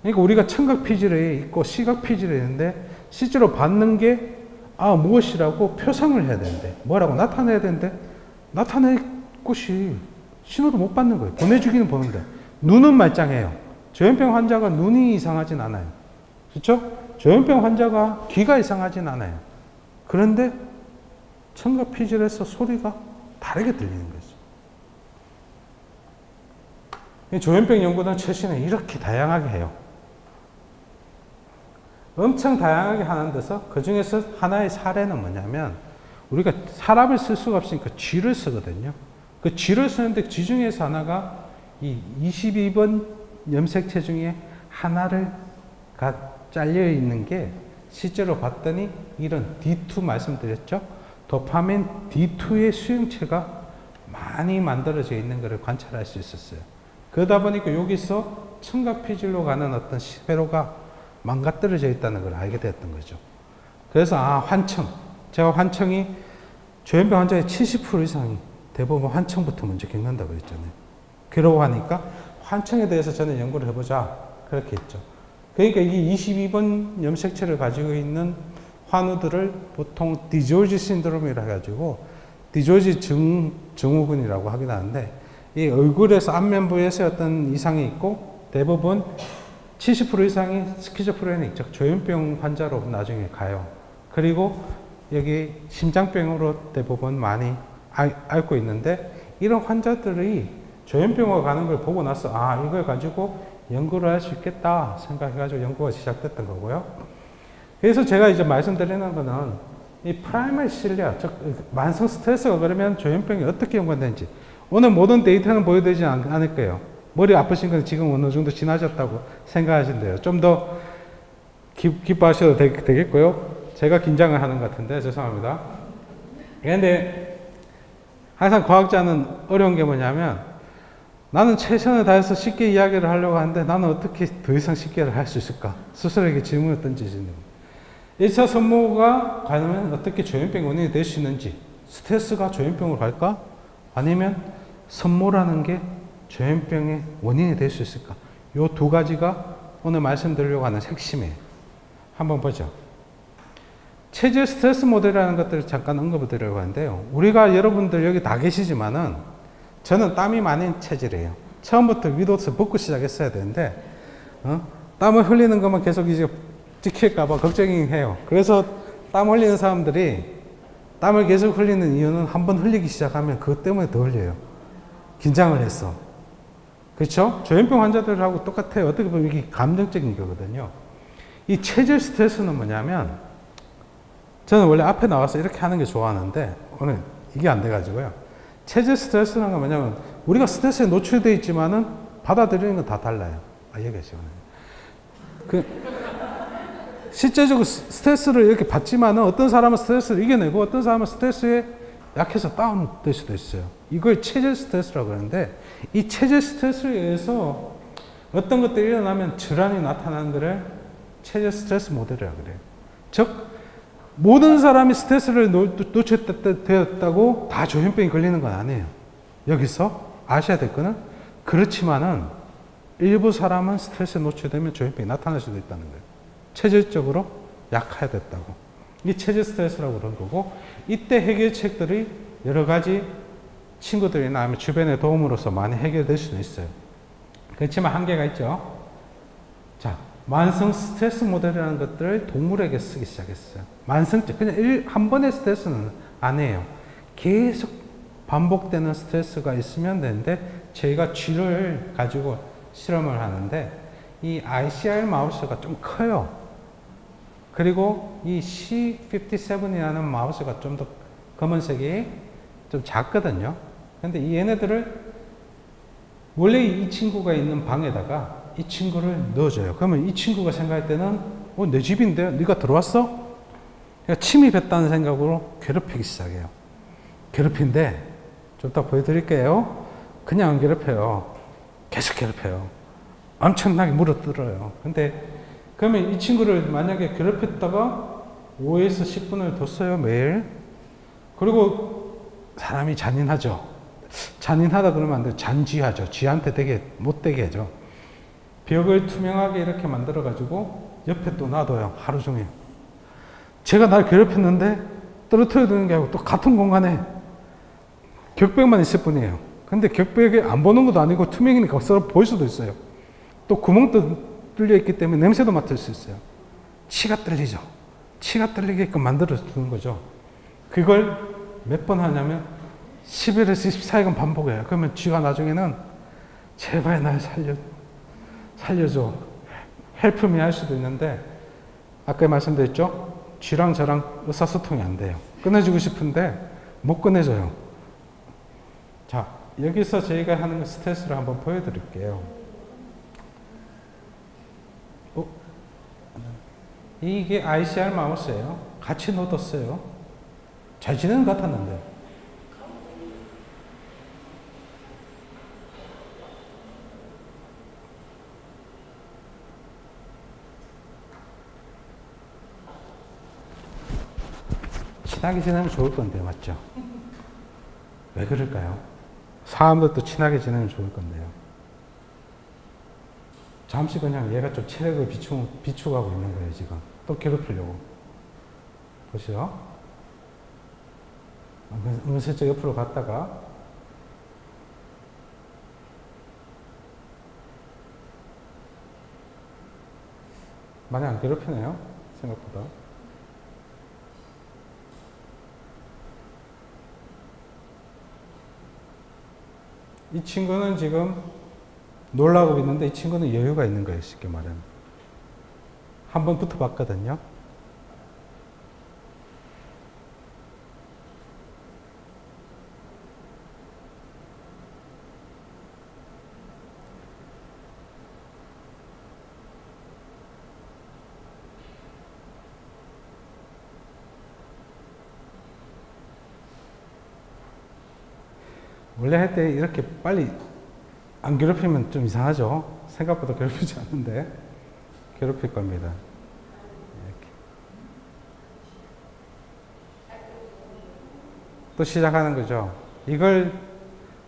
그러니까 우리가 청각 피질에 있고 시각 피질에 있는데 실제로 받는 게 무엇이라고 표상을 해야 되는데 뭐라고 나타내야 되는데 나타낼 곳이 신호를 못 받는 거예요. 보내주기는 보는데 눈은 말짱해요. 조현병 환자가 눈이 이상하진 않아요. 그렇죠? 조현병 환자가 귀가 이상하진 않아요. 그런데 청각 피질에서 소리가 다르게 들리는 거죠. 조현병 연구는 최신에 이렇게 다양하게 해요. 엄청 다양하게 하는 데서 그 중에서 하나의 사례는 뭐냐면 우리가 사람을 쓸 수가 없으니까 쥐를 쓰거든요. 그 쥐를 쓰는데 쥐 중에서 하나가 이 22번 염색체 중에 하나를 잘려 있는 게 실제로 봤더니 이런 D2 말씀드렸죠? 도파민 D2의 수용체가 많이 만들어져 있는 것을 관찰할 수 있었어요. 그러다 보니까 여기서 청각 피질로 가는 어떤 회로가 망가뜨려져 있다는 걸 알게 되었던 거죠. 그래서 환청. 제가 환청이 조현병 환자의 70% 이상이 대부분 환청부터 먼저 겪는다고 그랬잖아요. 괴로워하니까 환청에 대해서 저는 연구를 해보자. 그렇게 했죠. 그러니까 이 22번 염색체를 가지고 있는 환우들을 보통 디조지 신드롬이라 해가지고 디조지 증후군이라고 하긴 하는데 이 얼굴에서 안면부에서 어떤 이상이 있고 대부분 70% 이상이 스키즈프레닉, 즉 조현병 환자로 나중에 가요. 그리고 여기 심장병으로 대부분 많이 앓고 있는데, 이런 환자들이 조현병으로 가는 걸 보고 나서 이걸 가지고 연구를 할 수 있겠다 생각해가지고 연구가 시작됐던 거고요. 그래서 제가 이제 말씀드리는 거는 이 프라이머리 실리아, 즉 만성 스트레스가 그러면 조현병이 어떻게 연관되는지, 오늘 모든 데이터는 보여드리지 않을 거예요. 머리 아프신 건 지금 어느 정도 지나셨다고 생각하신대요. 좀 더 기뻐하셔도 되겠고요. 제가 긴장을 하는 것 같은데 죄송합니다. 그런데 항상 과학자는 어려운 게 뭐냐면, 나는 최선을 다해서 쉽게 이야기를 하려고 하는데 나는 어떻게 더 이상 쉽게 할 수 있을까? 스스로에게 질문을 던지시는 거예요. 1차 선모가 과연 어떻게 조현병 원인이 될 수 있는지, 스트레스가 조현병으로 갈까? 아니면 선모라는 게 조현병의 원인이 될 수 있을까? 이 두 가지가 오늘 말씀드리려고 하는 핵심이에요. 한번 보죠. 체질 스트레스 모델이라는 것들을 잠깐 언급을 드리려고 하는데요. 우리가 여러분들 여기 다 계시지만은 저는 땀이 많은 체질이에요. 처음부터 윗옷을 벗고 시작했어야 되는데 땀을 흘리는 것만 계속 이제 찍힐까봐 걱정해요. 그래서 땀 흘리는 사람들이 땀을 계속 흘리는 이유는 한번 흘리기 시작하면 그것 때문에 더 흘려요. 긴장을 했어. 그렇죠? 조현병 환자들하고 똑같아요. 어떻게 보면 이게 감정적인 거거든요. 이 체질 스트레스는 뭐냐면, 저는 원래 앞에 나와서 이렇게 하는 게 좋아하는데 오늘 이게 안 돼가지고요. 체질 스트레스라는 건 뭐냐면, 우리가 스트레스에 노출되어 있지만은 받아들이는 건 다 달라요. 얘기하시죠. 실제적으로 스트레스를 이렇게 받지만은 어떤 사람은 스트레스를 이겨내고 어떤 사람은 스트레스에 약해서 다운될 수도 있어요. 이걸 체질 스트레스라고 하는데, 이 체질 스트레스에 의해서 어떤 것들이 일어나면 질환이 나타나는 것을 체질 스트레스 모델이라고 그래요. 즉 모든 사람이 스트레스를 노출되었다고 다 조현병이 걸리는 건 아니에요. 여기서 아셔야 될 거는, 그렇지만은 일부 사람은 스트레스에 노출되면 조현병이 나타날 수도 있다는 거예요. 체질적으로 약화됐다고. 이 체질 스트레스라고 그런 거고, 이때 해결책들이 여러 가지 친구들이나 아니면 주변의 도움으로서 많이 해결될 수는 있어요. 그렇지만 한계가 있죠. 자, 만성 스트레스 모델이라는 것들을 동물에게 쓰기 시작했어요. 만성적, 그냥 한 번의 스트레스는 아니에요. 계속 반복되는 스트레스가 있으면 되는데, 저희가 쥐를 가지고 실험을 하는데 이 ICR 마우스가 좀 커요. 그리고 이 C57이라는 마우스가 좀 더 검은색이 좀 작거든요. 근데 이 얘네들을 원래 이 친구가 있는 방에다가 이 친구를 넣어줘요. 그러면 이 친구가 생각할 때는 내 집인데 네가 들어왔어? 그러니까 침입했다는 생각으로 괴롭히기 시작해요. 괴롭힌데 좀 더 보여드릴게요. 그냥 안 괴롭혀요. 계속 괴롭혀요. 엄청나게 물어뜯어요. 근데 그러면 이 친구를 만약에 괴롭혔다가 5에서 10분을 뒀어요. 매일. 그리고 사람이 잔인하죠. 잔인하다 그러면 안 돼요. 잔쥐하죠. 쥐한테 되게 못되게 하죠. 벽을 투명하게 이렇게 만들어 가지고 옆에 또 놔둬요. 하루 종일. 제가 날 괴롭혔는데 떨어뜨려 두는 게 아니고 또 같은 공간에 격벽만 있을 뿐이에요. 근데 격벽에 안 보는 것도 아니고 투명이니까 서로 보일 수도 있어요. 또 구멍도 뚫려 있기 때문에 냄새도 맡을 수 있어요. 치가 떨리죠. 치가 떨리게끔 만들어 두는 거죠. 그걸 몇 번 하냐면 10일에서 24일간 반복해요. 그러면 쥐가 나중에는 제발 날 살려줘. 헬프미 할 수도 있는데, 아까 말씀드렸죠? 쥐랑 저랑 의사소통이 안 돼요. 꺼내주고 싶은데 못 꺼내줘요. 자, 여기서 저희가 하는 스트레스를 한번 보여드릴게요. 이게 ICR 마우스예요. 같이 넣어뒀어요. 잘 지내는 것 같았는데. 친하게 지내면 좋을 건데, 맞죠? 왜 그럴까요? 사람들도 친하게 지내면 좋을 건데요. 잠시 그냥 얘가 좀 체력을 비축하고 있는 거예요, 지금. 또 괴롭히려고. 보시죠. 은슬쩍 옆으로 갔다가, 많이 안 괴롭히네요. 생각보다. 이 친구는 지금 놀라고 있는데 이 친구는 여유가 있는 거예요. 쉽게 말하면. 한번 붙어봤거든요. 원래 할 때 이렇게 빨리 안 괴롭히면 좀 이상하죠. 생각보다 괴롭히지 않는데 괴롭힐 겁니다. 이렇게. 또 시작하는 거죠. 이걸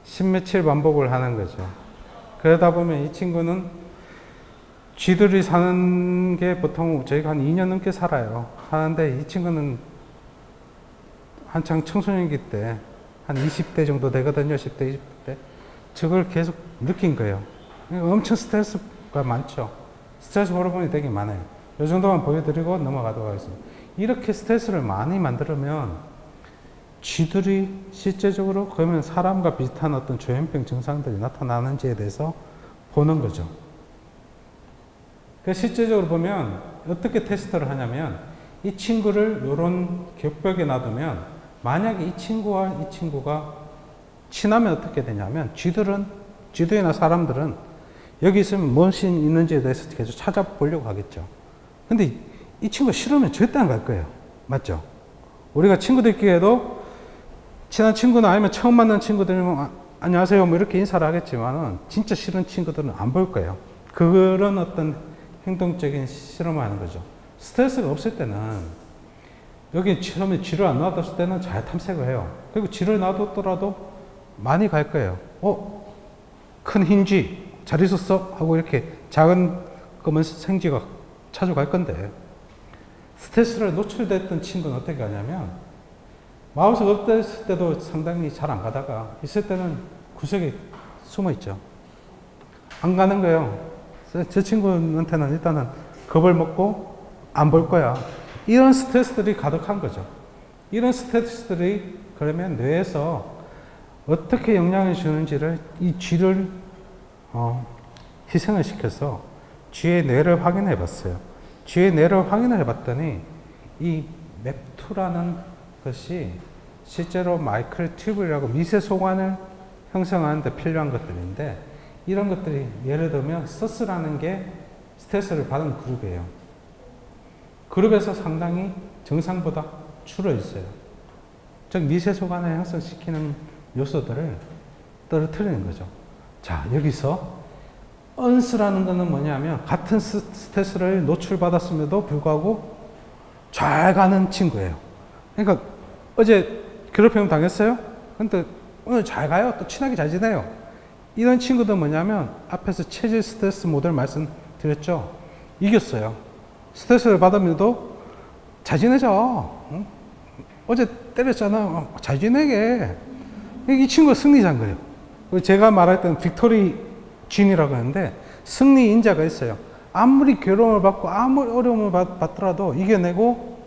십몇칠 반복을 하는 거죠. 그러다 보면 이 친구는 쥐들이 사는 게 보통 저희가 한 2년 넘게 살아요. 하는데 이 친구는 한창 청소년기 때 한 20대 정도 되거든요. 10대, 20대. 저걸 계속 느낀 거예요. 엄청 스트레스가 많죠. 스트레스 호르몬이 되게 많아요. 이 정도만 보여드리고 넘어가도록 하겠습니다. 이렇게 스트레스를 많이 만들면 쥐들이 실제적으로 그러면 사람과 비슷한 어떤 조현병 증상들이 나타나는지에 대해서 보는 거죠. 그 실제적으로 보면 어떻게 테스트를 하냐면 이 친구를 이런 격벽에 놔두면 만약에 이 친구와 이 친구가 친하면 어떻게 되냐면 쥐들이나 사람들은 여기 있으면 무엇이 있는지에 대해서 계속 찾아보려고 하겠죠. 근데 이 친구가 싫으면 절대 안 갈 거예요. 맞죠? 우리가 친구들끼리도 친한 친구나 아니면 처음 만난 친구들이면 안녕하세요 뭐 이렇게 인사를 하겠지만은 진짜 싫은 친구들은 안 볼 거예요. 그런 어떤 행동적인 실험을 하는 거죠. 스트레스가 없을 때는 여기 처음에 쥐를 안 놔뒀을 때는 잘 탐색을 해요. 그리고 쥐를 놔뒀더라도 많이 갈 거예요. 큰 흰 쥐 잘 있었어? 하고 이렇게 작은 검은 생쥐가 찾아갈 건데 스트레스를 노출됐던 친구는 어떻게 하냐면 마음속 없을 때도 상당히 잘 안 가다가 있을 때는 구석에 숨어 있죠. 안 가는 거예요. 저 친구한테는 일단은 겁을 먹고 안 볼 거야. 이런 스트레스들이 가득한 거죠. 이런 스트레스들이 그러면 뇌에서 어떻게 영향을 주는지를 이 쥐를 희생을 시켜서 쥐의 뇌를 확인해 봤어요. 쥐의 뇌를 확인을 해 봤더니 이 맵2라는 것이 실제로 마이크로 튜브라고 미세 소관을 형성하는 데 필요한 것들인데 이런 것들이 예를 들면 서스라는 게 스트레스를 받은 그룹이에요. 그룹에서 상당히 정상보다 줄어 있어요. 즉 미세 소관을 형성시키는 요소들을 떨어뜨리는 거죠. 자, 여기서 언스라는 것은 뭐냐면 같은 스트레스를 노출받았음에도 불구하고 잘 가는 친구예요. 그러니까 어제 괴롭힘 당했어요? 근데 오늘 잘 가요. 또 친하게 잘 지내요. 이런 친구들 뭐냐면 앞에서 체질 스트레스 모델 말씀드렸죠. 이겼어요. 스트레스를 받으면도 잘 지내자. 응? 어제 때렸잖아. 잘 지내게. 이 친구가 승리자인 거예요. 제가 말했던 빅토리 진이라고 하는데 승리 인자가 있어요. 아무리 괴로움을 받고 아무리 어려움을 받더라도 이겨내고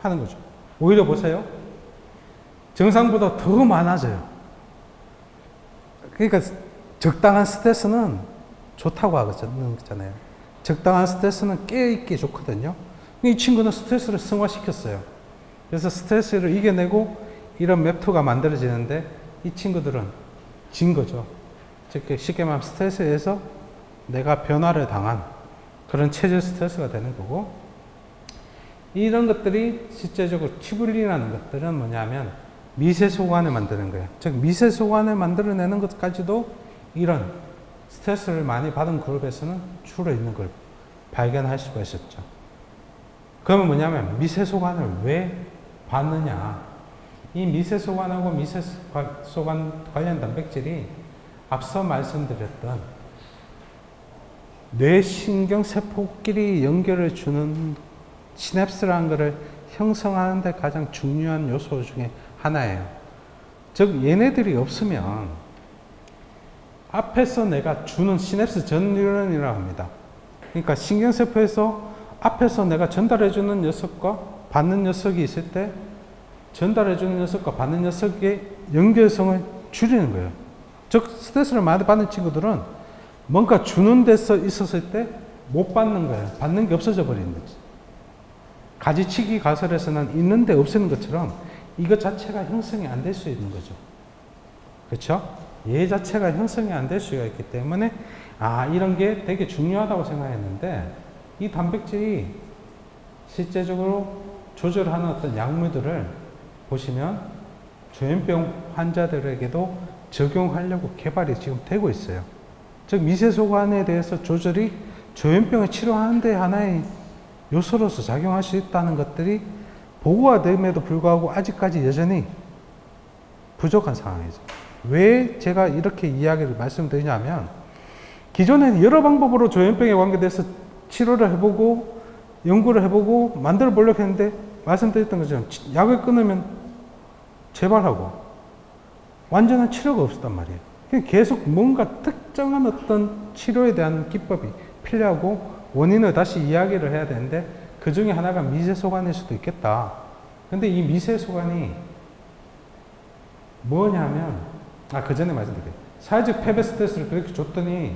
하는 거죠. 오히려 보세요. 정상보다 더 많아져요. 그러니까 적당한 스트레스는 좋다고 하잖아요. 적당한 스트레스는 깨어있기 좋거든요. 이 친구는 스트레스를 승화시켰어요. 그래서 스트레스를 이겨내고 이런 맵2가 만들어지는데 이 친구들은 진 거죠. 즉 쉽게 말하면 스트레스에 의해서 내가 변화를 당한 그런 체질 스트레스가 되는 거고 이런 것들이 실제적으로 튜뷸린이라는 것들은 뭐냐면 미세 소관을 만드는 거예요. 즉 미세 소관을 만들어내는 것까지도 이런 스트레스를 많이 받은 그룹에서는 줄어 있는 걸 발견할 수가 있었죠. 그러면 뭐냐면 미세 소관을 왜 받느냐? 이 미세 소관하고 미세 소관 관련 단백질이 앞서 말씀드렸던 뇌신경 세포끼리 연결을 주는 시냅스라는 것을 형성하는 데 가장 중요한 요소 중에 하나예요. 즉 얘네들이 없으면 앞에서 내가 주는 시냅스 전 뉴런이라고 합니다. 그러니까 신경세포에서 앞에서 내가 전달해주는 녀석과 받는 녀석이 있을 때 전달해주는 녀석과 받는 녀석의 연결성을 줄이는 거예요. 즉 스트레스를 많이 받는 친구들은 뭔가 주는 데서 있었을 때 못 받는 거예요. 받는 게 없어져 버리는 거지. 가지치기 가설에서는 있는데 없애는 것처럼 이것 자체가 형성이 안 될 수 있는 거죠. 그렇죠? 얘 자체가 형성이 안 될 수가 있기 때문에 이런 게 되게 중요하다고 생각했는데 이 단백질이 실제적으로 조절하는 어떤 약물들을 보시면 조현병 환자들에게도 적용하려고 개발이 지금 되고 있어요. 즉 미세소관에 대해서 조절이 조현병을 치료하는 데 하나의 요소로서 작용할 수 있다는 것들이 보고가 됨에도 불구하고 아직까지 여전히 부족한 상황이죠. 왜 제가 이렇게 이야기를 말씀드리냐면 기존에 여러 방법으로 조현병에 관계돼서 치료를 해보고 연구를 해보고 만들어 보려고 했는데 말씀드렸던 것처럼 약을 끊으면 재발하고 완전한 치료가 없었단 말이에요. 계속 뭔가 특정한 어떤 치료에 대한 기법이 필요하고 원인을 다시 이야기를 해야 되는데 그 중에 하나가 미세소관일 수도 있겠다. 근데 이 미세소관이 뭐냐면 그 전에 말씀드릴게요. 사회적 폐배 스트레스를 그렇게 줬더니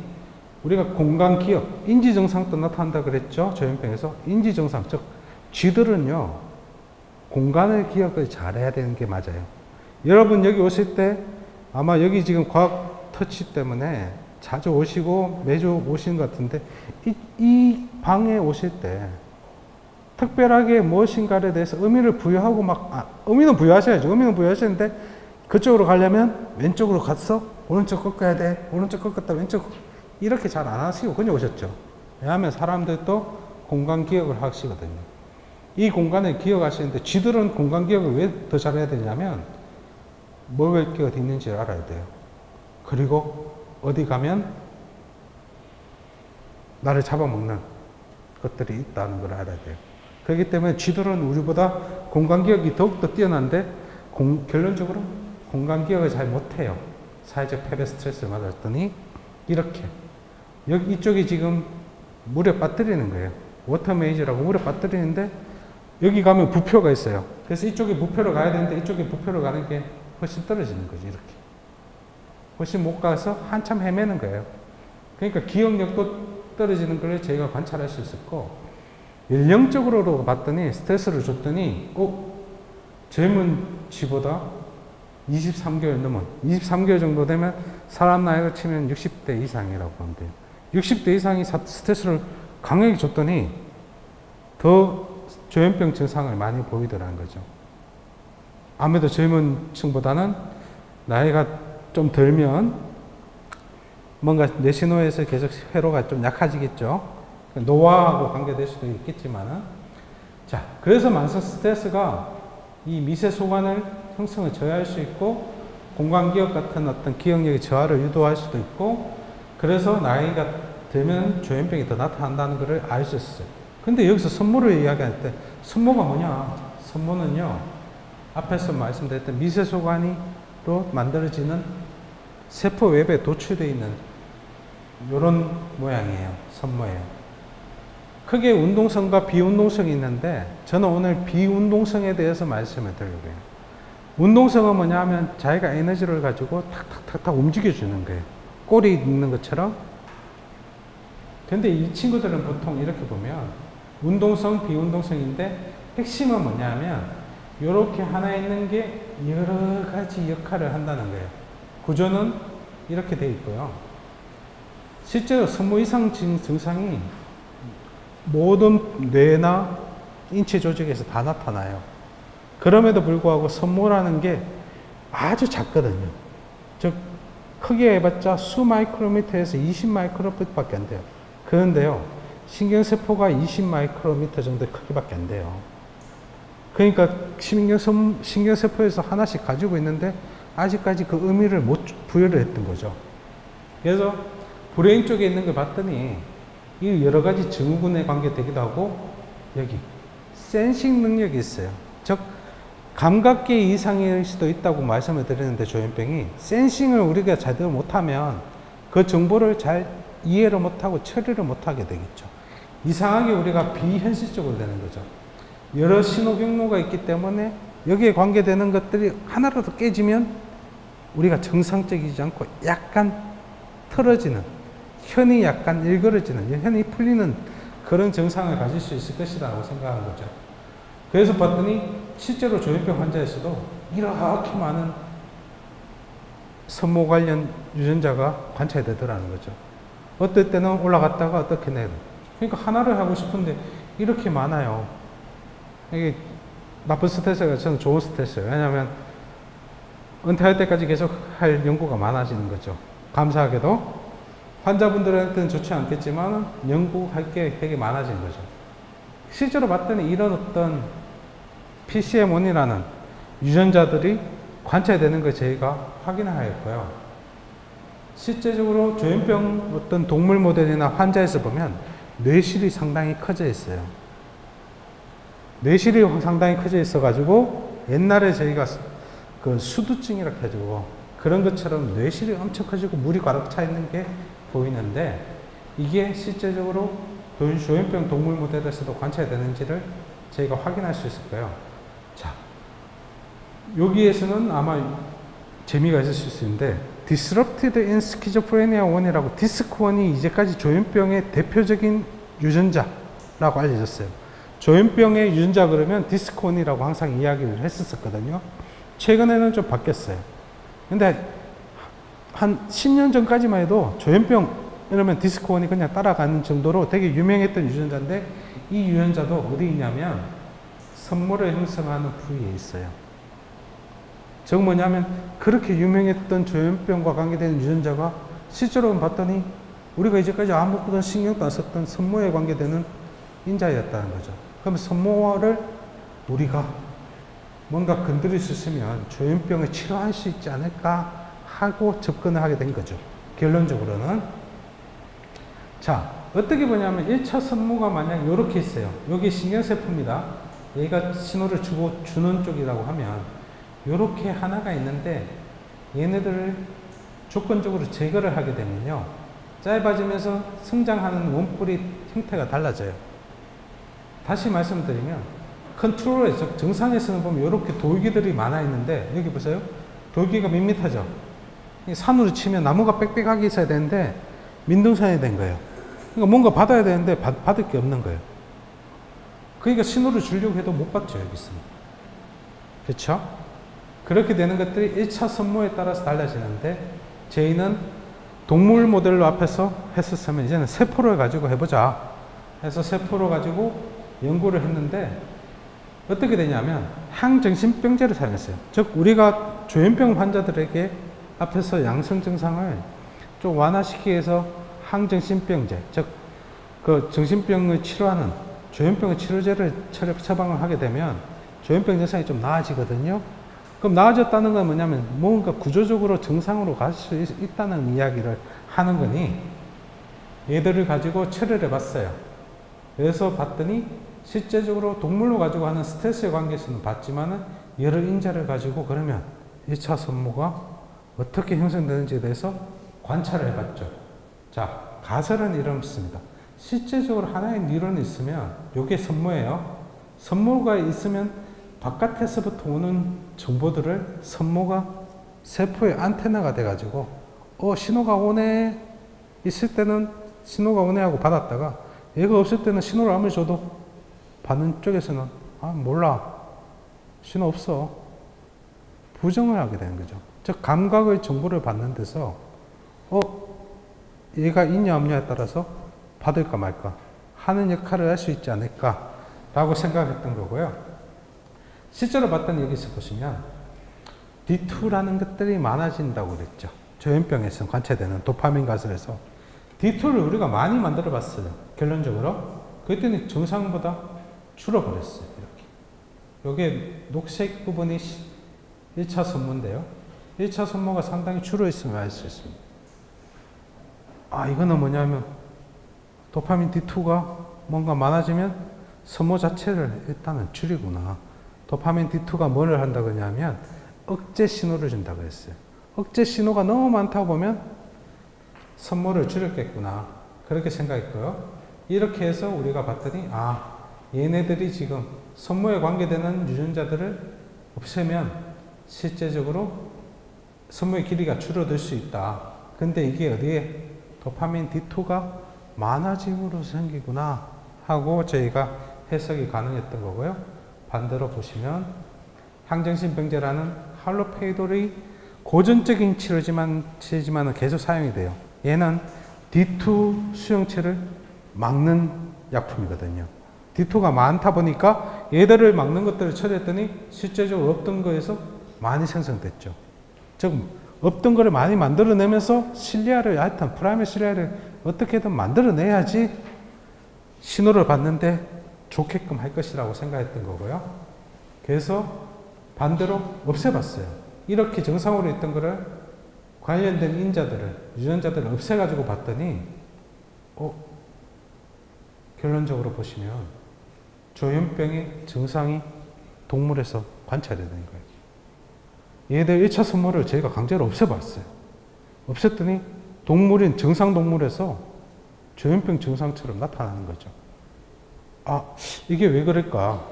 우리가 공간 기억, 인지 증상도 나타난다 그랬죠. 조현병에서 인지 증상, 즉 쥐들은요 공간을 기억을 잘해야 되는 게 맞아요. 여러분 여기 오실 때 아마 여기 지금 과학 터치 때문에 자주 오시고 매주 오시는 것 같은데 이 방에 오실 때 특별하게 무엇인가에 대해서 의미를 부여하고 의미는 부여하셔야죠. 의미는 부여하시는데 그쪽으로 가려면 왼쪽으로 갔어? 오른쪽 꺾어야 돼. 오른쪽 꺾었다 왼쪽 이렇게 잘 안 하시고 그냥 오셨죠. 왜냐하면 사람들도 공간 기억을 하시거든요. 이 공간을 기억하시는데 쥐들은 공간 기억을 왜 더 잘해야 되냐면 먹을 게 어디 있는지를 알아야 돼요. 그리고 어디 가면 나를 잡아먹는 것들이 있다는 걸 알아야 돼요. 그렇기 때문에 쥐들은 우리보다 공간 기억이 더욱더 뛰어난데 결론적으로 공간 기억을 잘 못해요. 사회적 폐배 스트레스를 맞았더니 이렇게 여기 이쪽이 지금 물에 빠뜨리는 거예요. 워터 메이즈라고 물에 빠뜨리는데 여기 가면 부표가 있어요. 그래서 이쪽에 부표로 가야 되는데 이쪽에 부표로 가는 게 훨씬 떨어지는 거죠. 이렇게 훨씬 못 가서 한참 헤매는 거예요. 그러니까 기억력도 떨어지는 걸 저희가 관찰할 수 있었고 연령적으로 봤더니 스트레스를 줬더니 젊은 쥐보다 23개월 넘은 23개월 정도 되면 사람 나이로 치면 60대 이상이라고 보면 돼요. 60대 이상이 스트레스를 강하게 줬더니 더 조현병 증상을 많이 보이더라는 거죠. 아무래도 젊은 층보다는 나이가 좀 들면 뭔가 뇌신호에서 계속 회로가 좀 약해지겠죠. 노화하고 관계될 수도 있겠지만은. 자, 그래서 만성 스트레스가 이 미세소관을 형성을 저해할 수 있고 공간기억 같은 어떤 기억력의 저하를 유도할 수도 있고 그래서 나이가 들면 조현병이 더 나타난다는 것을 알 수 있어요. 근데 여기서 선모를 이야기할 때 선모가 뭐냐? 선모는요 앞에서 말씀드렸던 미세소관으로 만들어지는 세포 웹에 도출되어 있는 이런 모양이에요. 선모예요. 크게 운동성과 비운동성이 있는데 저는 오늘 비운동성에 대해서 말씀을 드리려고 해요. 운동성은 뭐냐 하면 자기가 에너지를 가지고 탁탁탁탁 움직여주는 거예요. 꼬리 있는 것처럼. 근데 이 친구들은 보통 이렇게 보면 운동성, 비운동성인데 핵심은 뭐냐 하면 이렇게 하나 있는 게 여러 가지 역할을 한다는 거예요. 구조는 이렇게 되어 있고요. 실제로 선모 이상 증상이 모든 뇌나 인체 조직에서 다 나타나요. 그럼에도 불구하고 선모라는 게 아주 작거든요. 즉 크게 해봤자 수 마이크로미터에서 20 마이크로미터밖에 안 돼요. 그런데요 신경세포가 20 마이크로미터 정도의 크기밖에 안 돼요. 그러니까 신경세포에서 하나씩 가지고 있는데 아직까지 그 의미를 못 부여를 했던 거죠. 그래서 브레인 쪽에 있는 걸 봤더니 이 여러 가지 증후군에 관계되기도 하고 여기 센싱 능력이 있어요. 즉 감각계 이상일 수도 있다고 말씀을 드리는데 조현병이 센싱을 우리가 제대로 못하면 그 정보를 잘 이해를 못하고 처리를 못하게 되겠죠. 이상하게 우리가 비현실적으로 되는 거죠. 여러 신호 경로가 있기 때문에 여기에 관계되는 것들이 하나라도 깨지면 우리가 정상적이지 않고 약간 틀어지는, 현이 약간 일그러지는, 현이 풀리는 그런 증상을 가질 수 있을 것이라고 생각한 거죠. 그래서 봤더니 실제로 조현병 환자에서도 이렇게 많은 선모 관련 유전자가 관찰되더라는 거죠. 어떨 때는 올라갔다가 어떻게 내려. 그러니까 하나를 하고 싶은데 이렇게 많아요. 이게 나쁜 스트레스가 저는 좋은 스트레스예요. 왜냐하면 은퇴할 때까지 계속 할 연구가 많아지는 거죠. 감사하게도 환자분들한테는 좋지 않겠지만 연구할 게 되게 많아지는 거죠. 실제로 봤더니 이런 어떤 PCM1이라는 유전자들이 관찰되는 걸 저희가 확인하였고요. 실제적으로 조현병 어떤 동물 모델이나 환자에서 보면 뇌실이 상당히 커져 있어요. 뇌실이 상당히 커져 있어가지고 옛날에 저희가 그 수두증이라고 해가지고 그런 것처럼 뇌실이 엄청 커지고 물이 가득 차 있는 게 보이는데 이게 실제적으로 조현병 동물 모델에서도 관찰되는지를 저희가 확인할 수 있을 거예요. 자, 여기에서는 아마 재미가 있을 수 있는데 Disrupted in Schizophrenia 1이라고 디스크1이 이제까지 조현병의 대표적인 유전자라고 알려졌어요. 조현병의 유전자 그러면 디스크1이라고 항상 이야기를 했었거든요. 최근에는 좀 바뀌었어요. 근데 한 10년 전까지만 해도 조현병 이러면 디스크1이 그냥 따라가는 정도로 되게 유명했던 유전자인데 이 유전자도 어디 있냐면 선모를 형성하는 부위에 있어요. 즉 뭐냐면 그렇게 유명했던 조현병과 관계되는 유전자가 실제로 봤더니 우리가 이제까지 아무것도 신경도 안 썼던 선모에 관계되는 인자였다는 거죠. 그럼 선모를 우리가 뭔가 건드릴 수 있으면 조현병을 치료할 수 있지 않을까 하고 접근을 하게 된 거죠. 결론적으로는. 자, 어떻게 보냐면 1차 선모가 만약 이렇게 있어요. 여기 신경세포입니다. 얘가 신호를 주는 쪽이라고 하면 이렇게 하나가 있는데 얘네들을 조건적으로 제거를 하게 되면요. 짧아지면서 성장하는 원뿔이 형태가 달라져요. 다시 말씀드리면 컨트롤에 정상에서는 보면 이렇게 돌기들이 많아 있는데 여기 보세요. 돌기가 밋밋하죠. 산으로 치면 나무가 빽빽하게 있어야 되는데 민둥산이 된 거예요. 그러니까 뭔가 받아야 되는데 받을 게 없는 거예요. 그러니까 신호를 주려고 해도 못 받죠. 여기 있으면. 그렇죠? 그렇게 되는 것들이 1차 선모에 따라서 달라지는데 저희는 동물 모델로 앞에서 했었으면 이제는 세포를 가지고 해보자 해서 세포를 가지고 연구를 했는데 어떻게 되냐면 항정신병제를 사용했어요. 즉 우리가 조현병 환자들에게 앞에서 양성 증상을 좀 완화시키기 위해서 항정신병제, 즉 그 정신병을 치료하는 조현병의 치료제를 처방을 하게 되면 조현병 증상이 좀 나아지거든요. 그럼 나아졌다는 건 뭐냐면 뭔가 구조적으로 정상으로 갈 수 있다는 이야기를 하는 거니 얘들을 가지고 처리를 해봤어요. 그래서 봤더니 실제적으로 동물로 가지고 하는 스트레스에 관계에서는 봤지만은 여러 인자를 가지고 그러면 1차 선모가 어떻게 형성되는지에 대해서 관찰을 해봤죠. 자, 가설은 이렇습니다. 실제적으로 하나의 뉴런이 있으면 이게 선모예요. 선모가 있으면 바깥에서부터 오는 정보들을 선모가 세포의 안테나가 돼가지고 신호가 오네 있을 때는 신호가 오네 하고 받았다가 얘가 없을 때는 신호를 아무리 줘도 받는 쪽에서는 몰라 신호 없어 부정을 하게 되는 거죠. 즉 감각의 정보를 받는 데서 얘가 있냐 없냐에 따라서 받을까 말까 하는 역할을 할 수 있지 않을까 라고 생각했던 거고요. 실제로 봤더니 여기서 보시면 D2라는 것들이 많아진다고 그랬죠. 조현병에서 관찰되는 도파민 가설에서 D2를 우리가 많이 만들어 봤어요. 결론적으로 그랬더니 정상보다 줄어버렸어요. 이렇게 요게 녹색 부분이 1차 선모인데요. 1차 선모가 상당히 줄어 있음을 알 수 있습니다. 이거는 뭐냐면 도파민 D2가 뭔가 많아지면 선모 자체를 일단은 줄이구나. 도파민 D2가 뭘 한다고 하냐면 억제 신호를 준다고 했어요. 억제 신호가 너무 많다고 보면 선모를 줄였겠구나. 그렇게 생각했고요. 이렇게 해서 우리가 봤더니 얘네들이 지금 선모에 관계되는 유전자들을 없애면 실제적으로 선모의 길이가 줄어들 수 있다. 근데 이게 어디에 도파민 D2가 많아짐으로 생기구나 하고 저희가 해석이 가능했던 거고요. 반대로 보시면 항정신병제라는 할로페이돌이 고전적인 치료지만 계속 사용이 돼요. 얘는 D2 수용체를 막는 약품이거든요. D2가 많다 보니까 얘들을 막는 것들을 처리했더니 실제적으로 없던 거에서 많이 생성됐죠. 즉 없던 거를 많이 만들어내면서 실리아를, 하여튼 프라이머리 실리아를 어떻게든 만들어내야지 신호를 받는데 좋게끔 할 것이라고 생각했던 거고요. 그래서 반대로 없애봤어요. 이렇게 정상으로 있던 거를 관련된 인자들을, 유전자들을 없애가지고 봤더니 결론적으로 보시면 조현병의 증상이 동물에서 관찰이 되는 거예요. 얘들 1차 선모를 저희가 강제로 없애봤어요. 없앴더니 동물인 정상 동물에서 조현병 증상처럼 나타나는 거죠. 이게 왜 그럴까?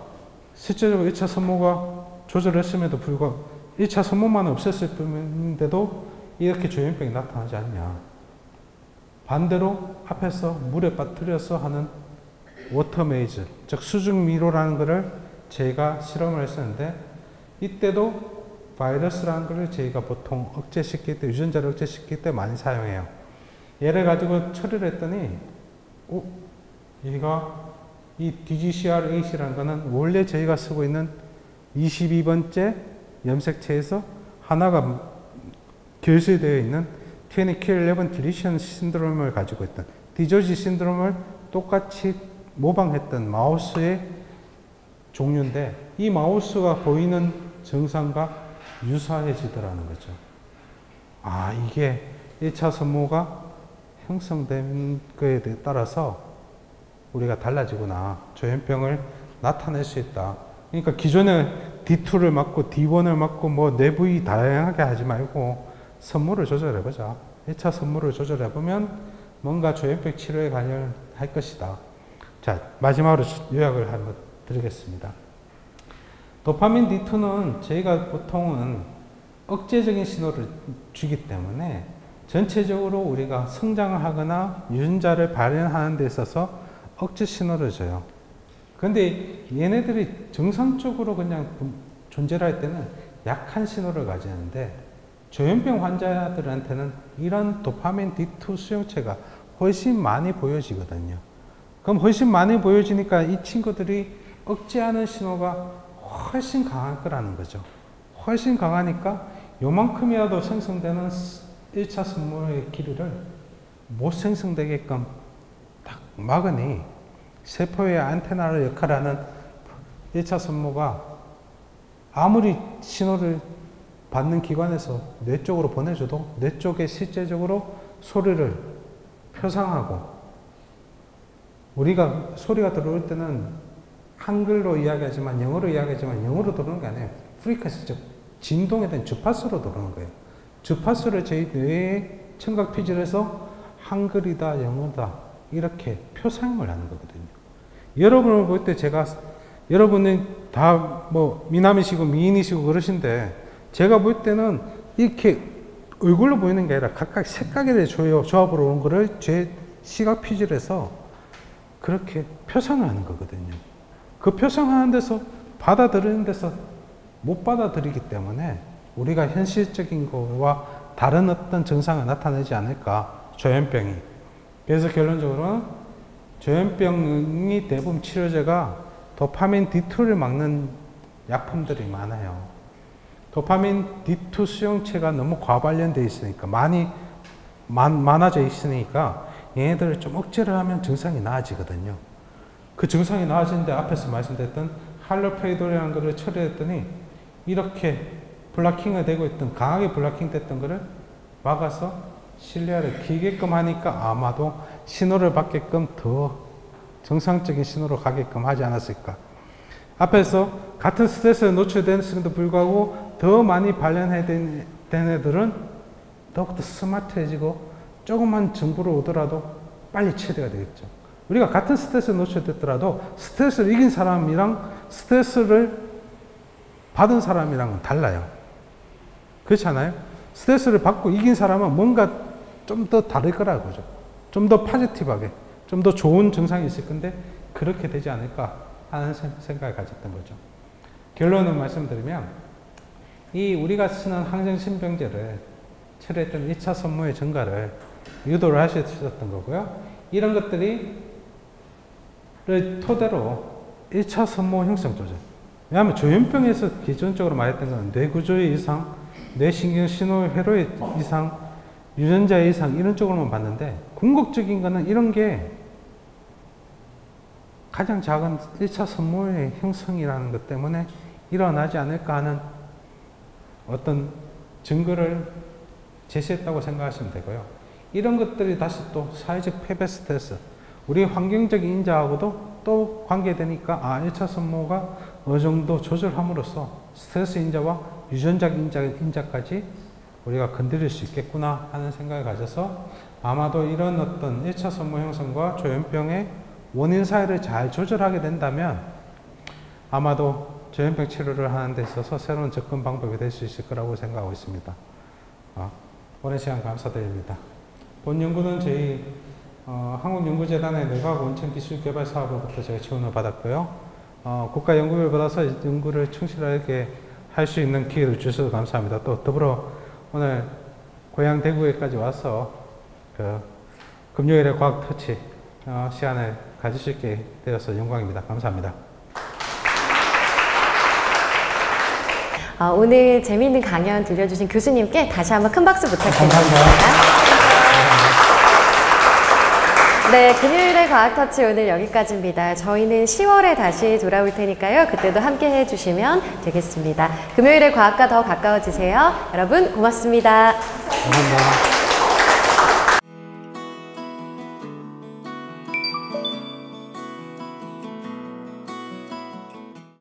실제적으로 1차 선모가 조절했음에도 불구하고 1차 선모만 없앴을 뿐인데도 이렇게 조현병이 나타나지 않냐. 반대로 앞에서 물에 빠뜨려서 하는 워터메이즈, 즉 수증미로라는 것을 저희가 실험을 했었는데 이때도 바이러스라는 것을 저희가 보통 억제시킬 때, 유전자를 억제시킬 때 많이 사용해요. 얘를 가지고 처리를 했더니 얘가 이 DGCR8이라는 거는 원래 저희가 쓰고 있는 22번째 염색체에서 하나가 결쇄되어 있는 20q11 딜리션 신드롬을 가지고 있던 디조지 신드롬을 똑같이 모방했던 마우스의 종류인데 이 마우스가 보이는 증상과 유사해지더라는 거죠. 이게 1차 선모가 형성된 거에 따라서 우리가 달라지구나. 조현병을 나타낼 수 있다. 그러니까 기존에 D2를 맞고 D1을 맞고 뭐 내부위 다양하게 하지 말고 선모를 조절해보자. 1차 선모를 조절해보면 뭔가 조현병 치료에 관련할 것이다. 자, 마지막으로 요약을 한번 드리겠습니다. 도파민 D2는 저희가 보통은 억제적인 신호를 주기 때문에 전체적으로 우리가 성장을 하거나 유전자를 발현하는 데 있어서 억제 신호를 줘요. 근데 얘네들이 정상적으로 그냥 존재를 할 때는 약한 신호를 가지는데 조현병 환자들한테는 이런 도파민 D2 수용체가 훨씬 많이 보여지거든요. 그럼 훨씬 많이 보여지니까 이 친구들이 억제하는 신호가 훨씬 강할 거라는 거죠. 훨씬 강하니까 요만큼이라도 생성되는 1차 선모의 길이를 못 생성되게끔 딱 막으니 세포의 안테나를 역할하는 1차 선모가 아무리 신호를 받는 기관에서 뇌 쪽으로 보내줘도 뇌 쪽에 실제적으로 소리를 표상하고 우리가 소리가 들어올 때는 한글로 이야기하지만 영어로 이야기하지만 영어로 들어오는 게 아니에요. 프리퀀시 즉 진동에 대한 주파수로 들어오는 거예요. 주파수를 저희 뇌의 청각 피질에서 한글이다 영어다 이렇게 표상을 하는 거거든요. 여러분을 볼 때 제가 여러분이 다 뭐 미남이시고 미인이시고 그러신데 제가 볼 때는 이렇게 얼굴로 보이는 게 아니라 각각 색깔의 조합으로 오는 거를 제 시각 피질에서 그렇게 표상을 하는 거거든요. 그 표상하는 데서 받아들이는 데서 못 받아들이기 때문에 우리가 현실적인 거와 다른 어떤 증상을 나타내지 않을까, 조현병이. 그래서 결론적으로는 조현병이 대부분 치료제가 도파민 D2를 막는 약품들이 많아요. 도파민 D2 수용체가 너무 과발련되어 있으니까 많아져 있으니까 얘네들을 좀 억제를 하면 증상이 나아지거든요. 그 증상이 나아지는데 앞에서 말씀드렸던 할로페이돌이라는 것을 처리했더니 이렇게 블라킹이 되고 있던, 강하게 블라킹 됐던 것을 막아서 실리아를 키게끔 하니까 아마도 신호를 받게끔 더 정상적인 신호로 가게끔 하지 않았을까. 앞에서 같은 스트레스에 노출됐음에도 불구하고 더 많이 발현된 애들은 더욱더 스마트해지고 조금만 정보를 오더라도 빨리 처리가 되겠죠. 우리가 같은 스트레스에 노출됐더라도 스트레스를 이긴 사람이랑 스트레스를 받은 사람이랑은 달라요. 그렇지 않아요? 스트레스를 받고 이긴 사람은 뭔가 좀 더 다를 거라고 그죠. 좀 더 포지티브하게, 좀 더 좋은 증상이 있을 건데 그렇게 되지 않을까 하는 생각을 가졌던 거죠. 결론을 말씀드리면 이 우리가 쓰는 항생신병제를 치료했던 1차 선모의 증가를 유도를 하셨던 거고요. 이런 것들이 토대로 1차 선모 형성 조절. 왜냐하면 조현병에서 기존적으로 말했던 건 뇌구조의 이상, 뇌신경 신호 회로의 이상, 유전자의 이상 이런 쪽으로만 봤는데 궁극적인 거는 이런 게 가장 작은 1차 선모의 형성이라는 것 때문에 일어나지 않을까 하는 어떤 증거를 제시했다고 생각하시면 되고요. 이런 것들이 다시 또 사회적 폐배 스트레스, 우리 환경적인 인자하고도 또 관계되니까 1차 선모가 어느 정도 조절함으로써 스트레스 인자와 유전자 인자까지 우리가 건드릴 수 있겠구나 하는 생각을 가져서 아마도 이런 어떤 1차 선모 형성과 조현병의 원인 사회를 잘 조절하게 된다면 아마도 조현병 치료를 하는 데 있어서 새로운 접근 방법이 될 수 있을 거라고 생각하고 있습니다. 오랜 시간 감사드립니다. 본 연구는 저희 한국연구재단의 뇌과학원천기술개발 사업으로부터 제가 지원을 받았고요. 국가연구비를 받아서 연구를 충실하게 할 수 있는 기회를 주셔서 감사합니다. 또 더불어 오늘 고향 대구에까지 와서 금요일에 과학 터치 시간을 가질 수 있게 되어서 영광입니다. 감사합니다. 오늘 재미있는 강연 들려주신 교수님께 다시 한번 큰 박수 부탁드립니다. 네, 금요일의 과학터치 오늘 여기까지입니다. 저희는 10월에 다시 돌아올 테니까요. 그때도 함께 해주시면 되겠습니다. 금요일의 과학과 더 가까워지세요. 여러분 고맙습니다. 감사합니다.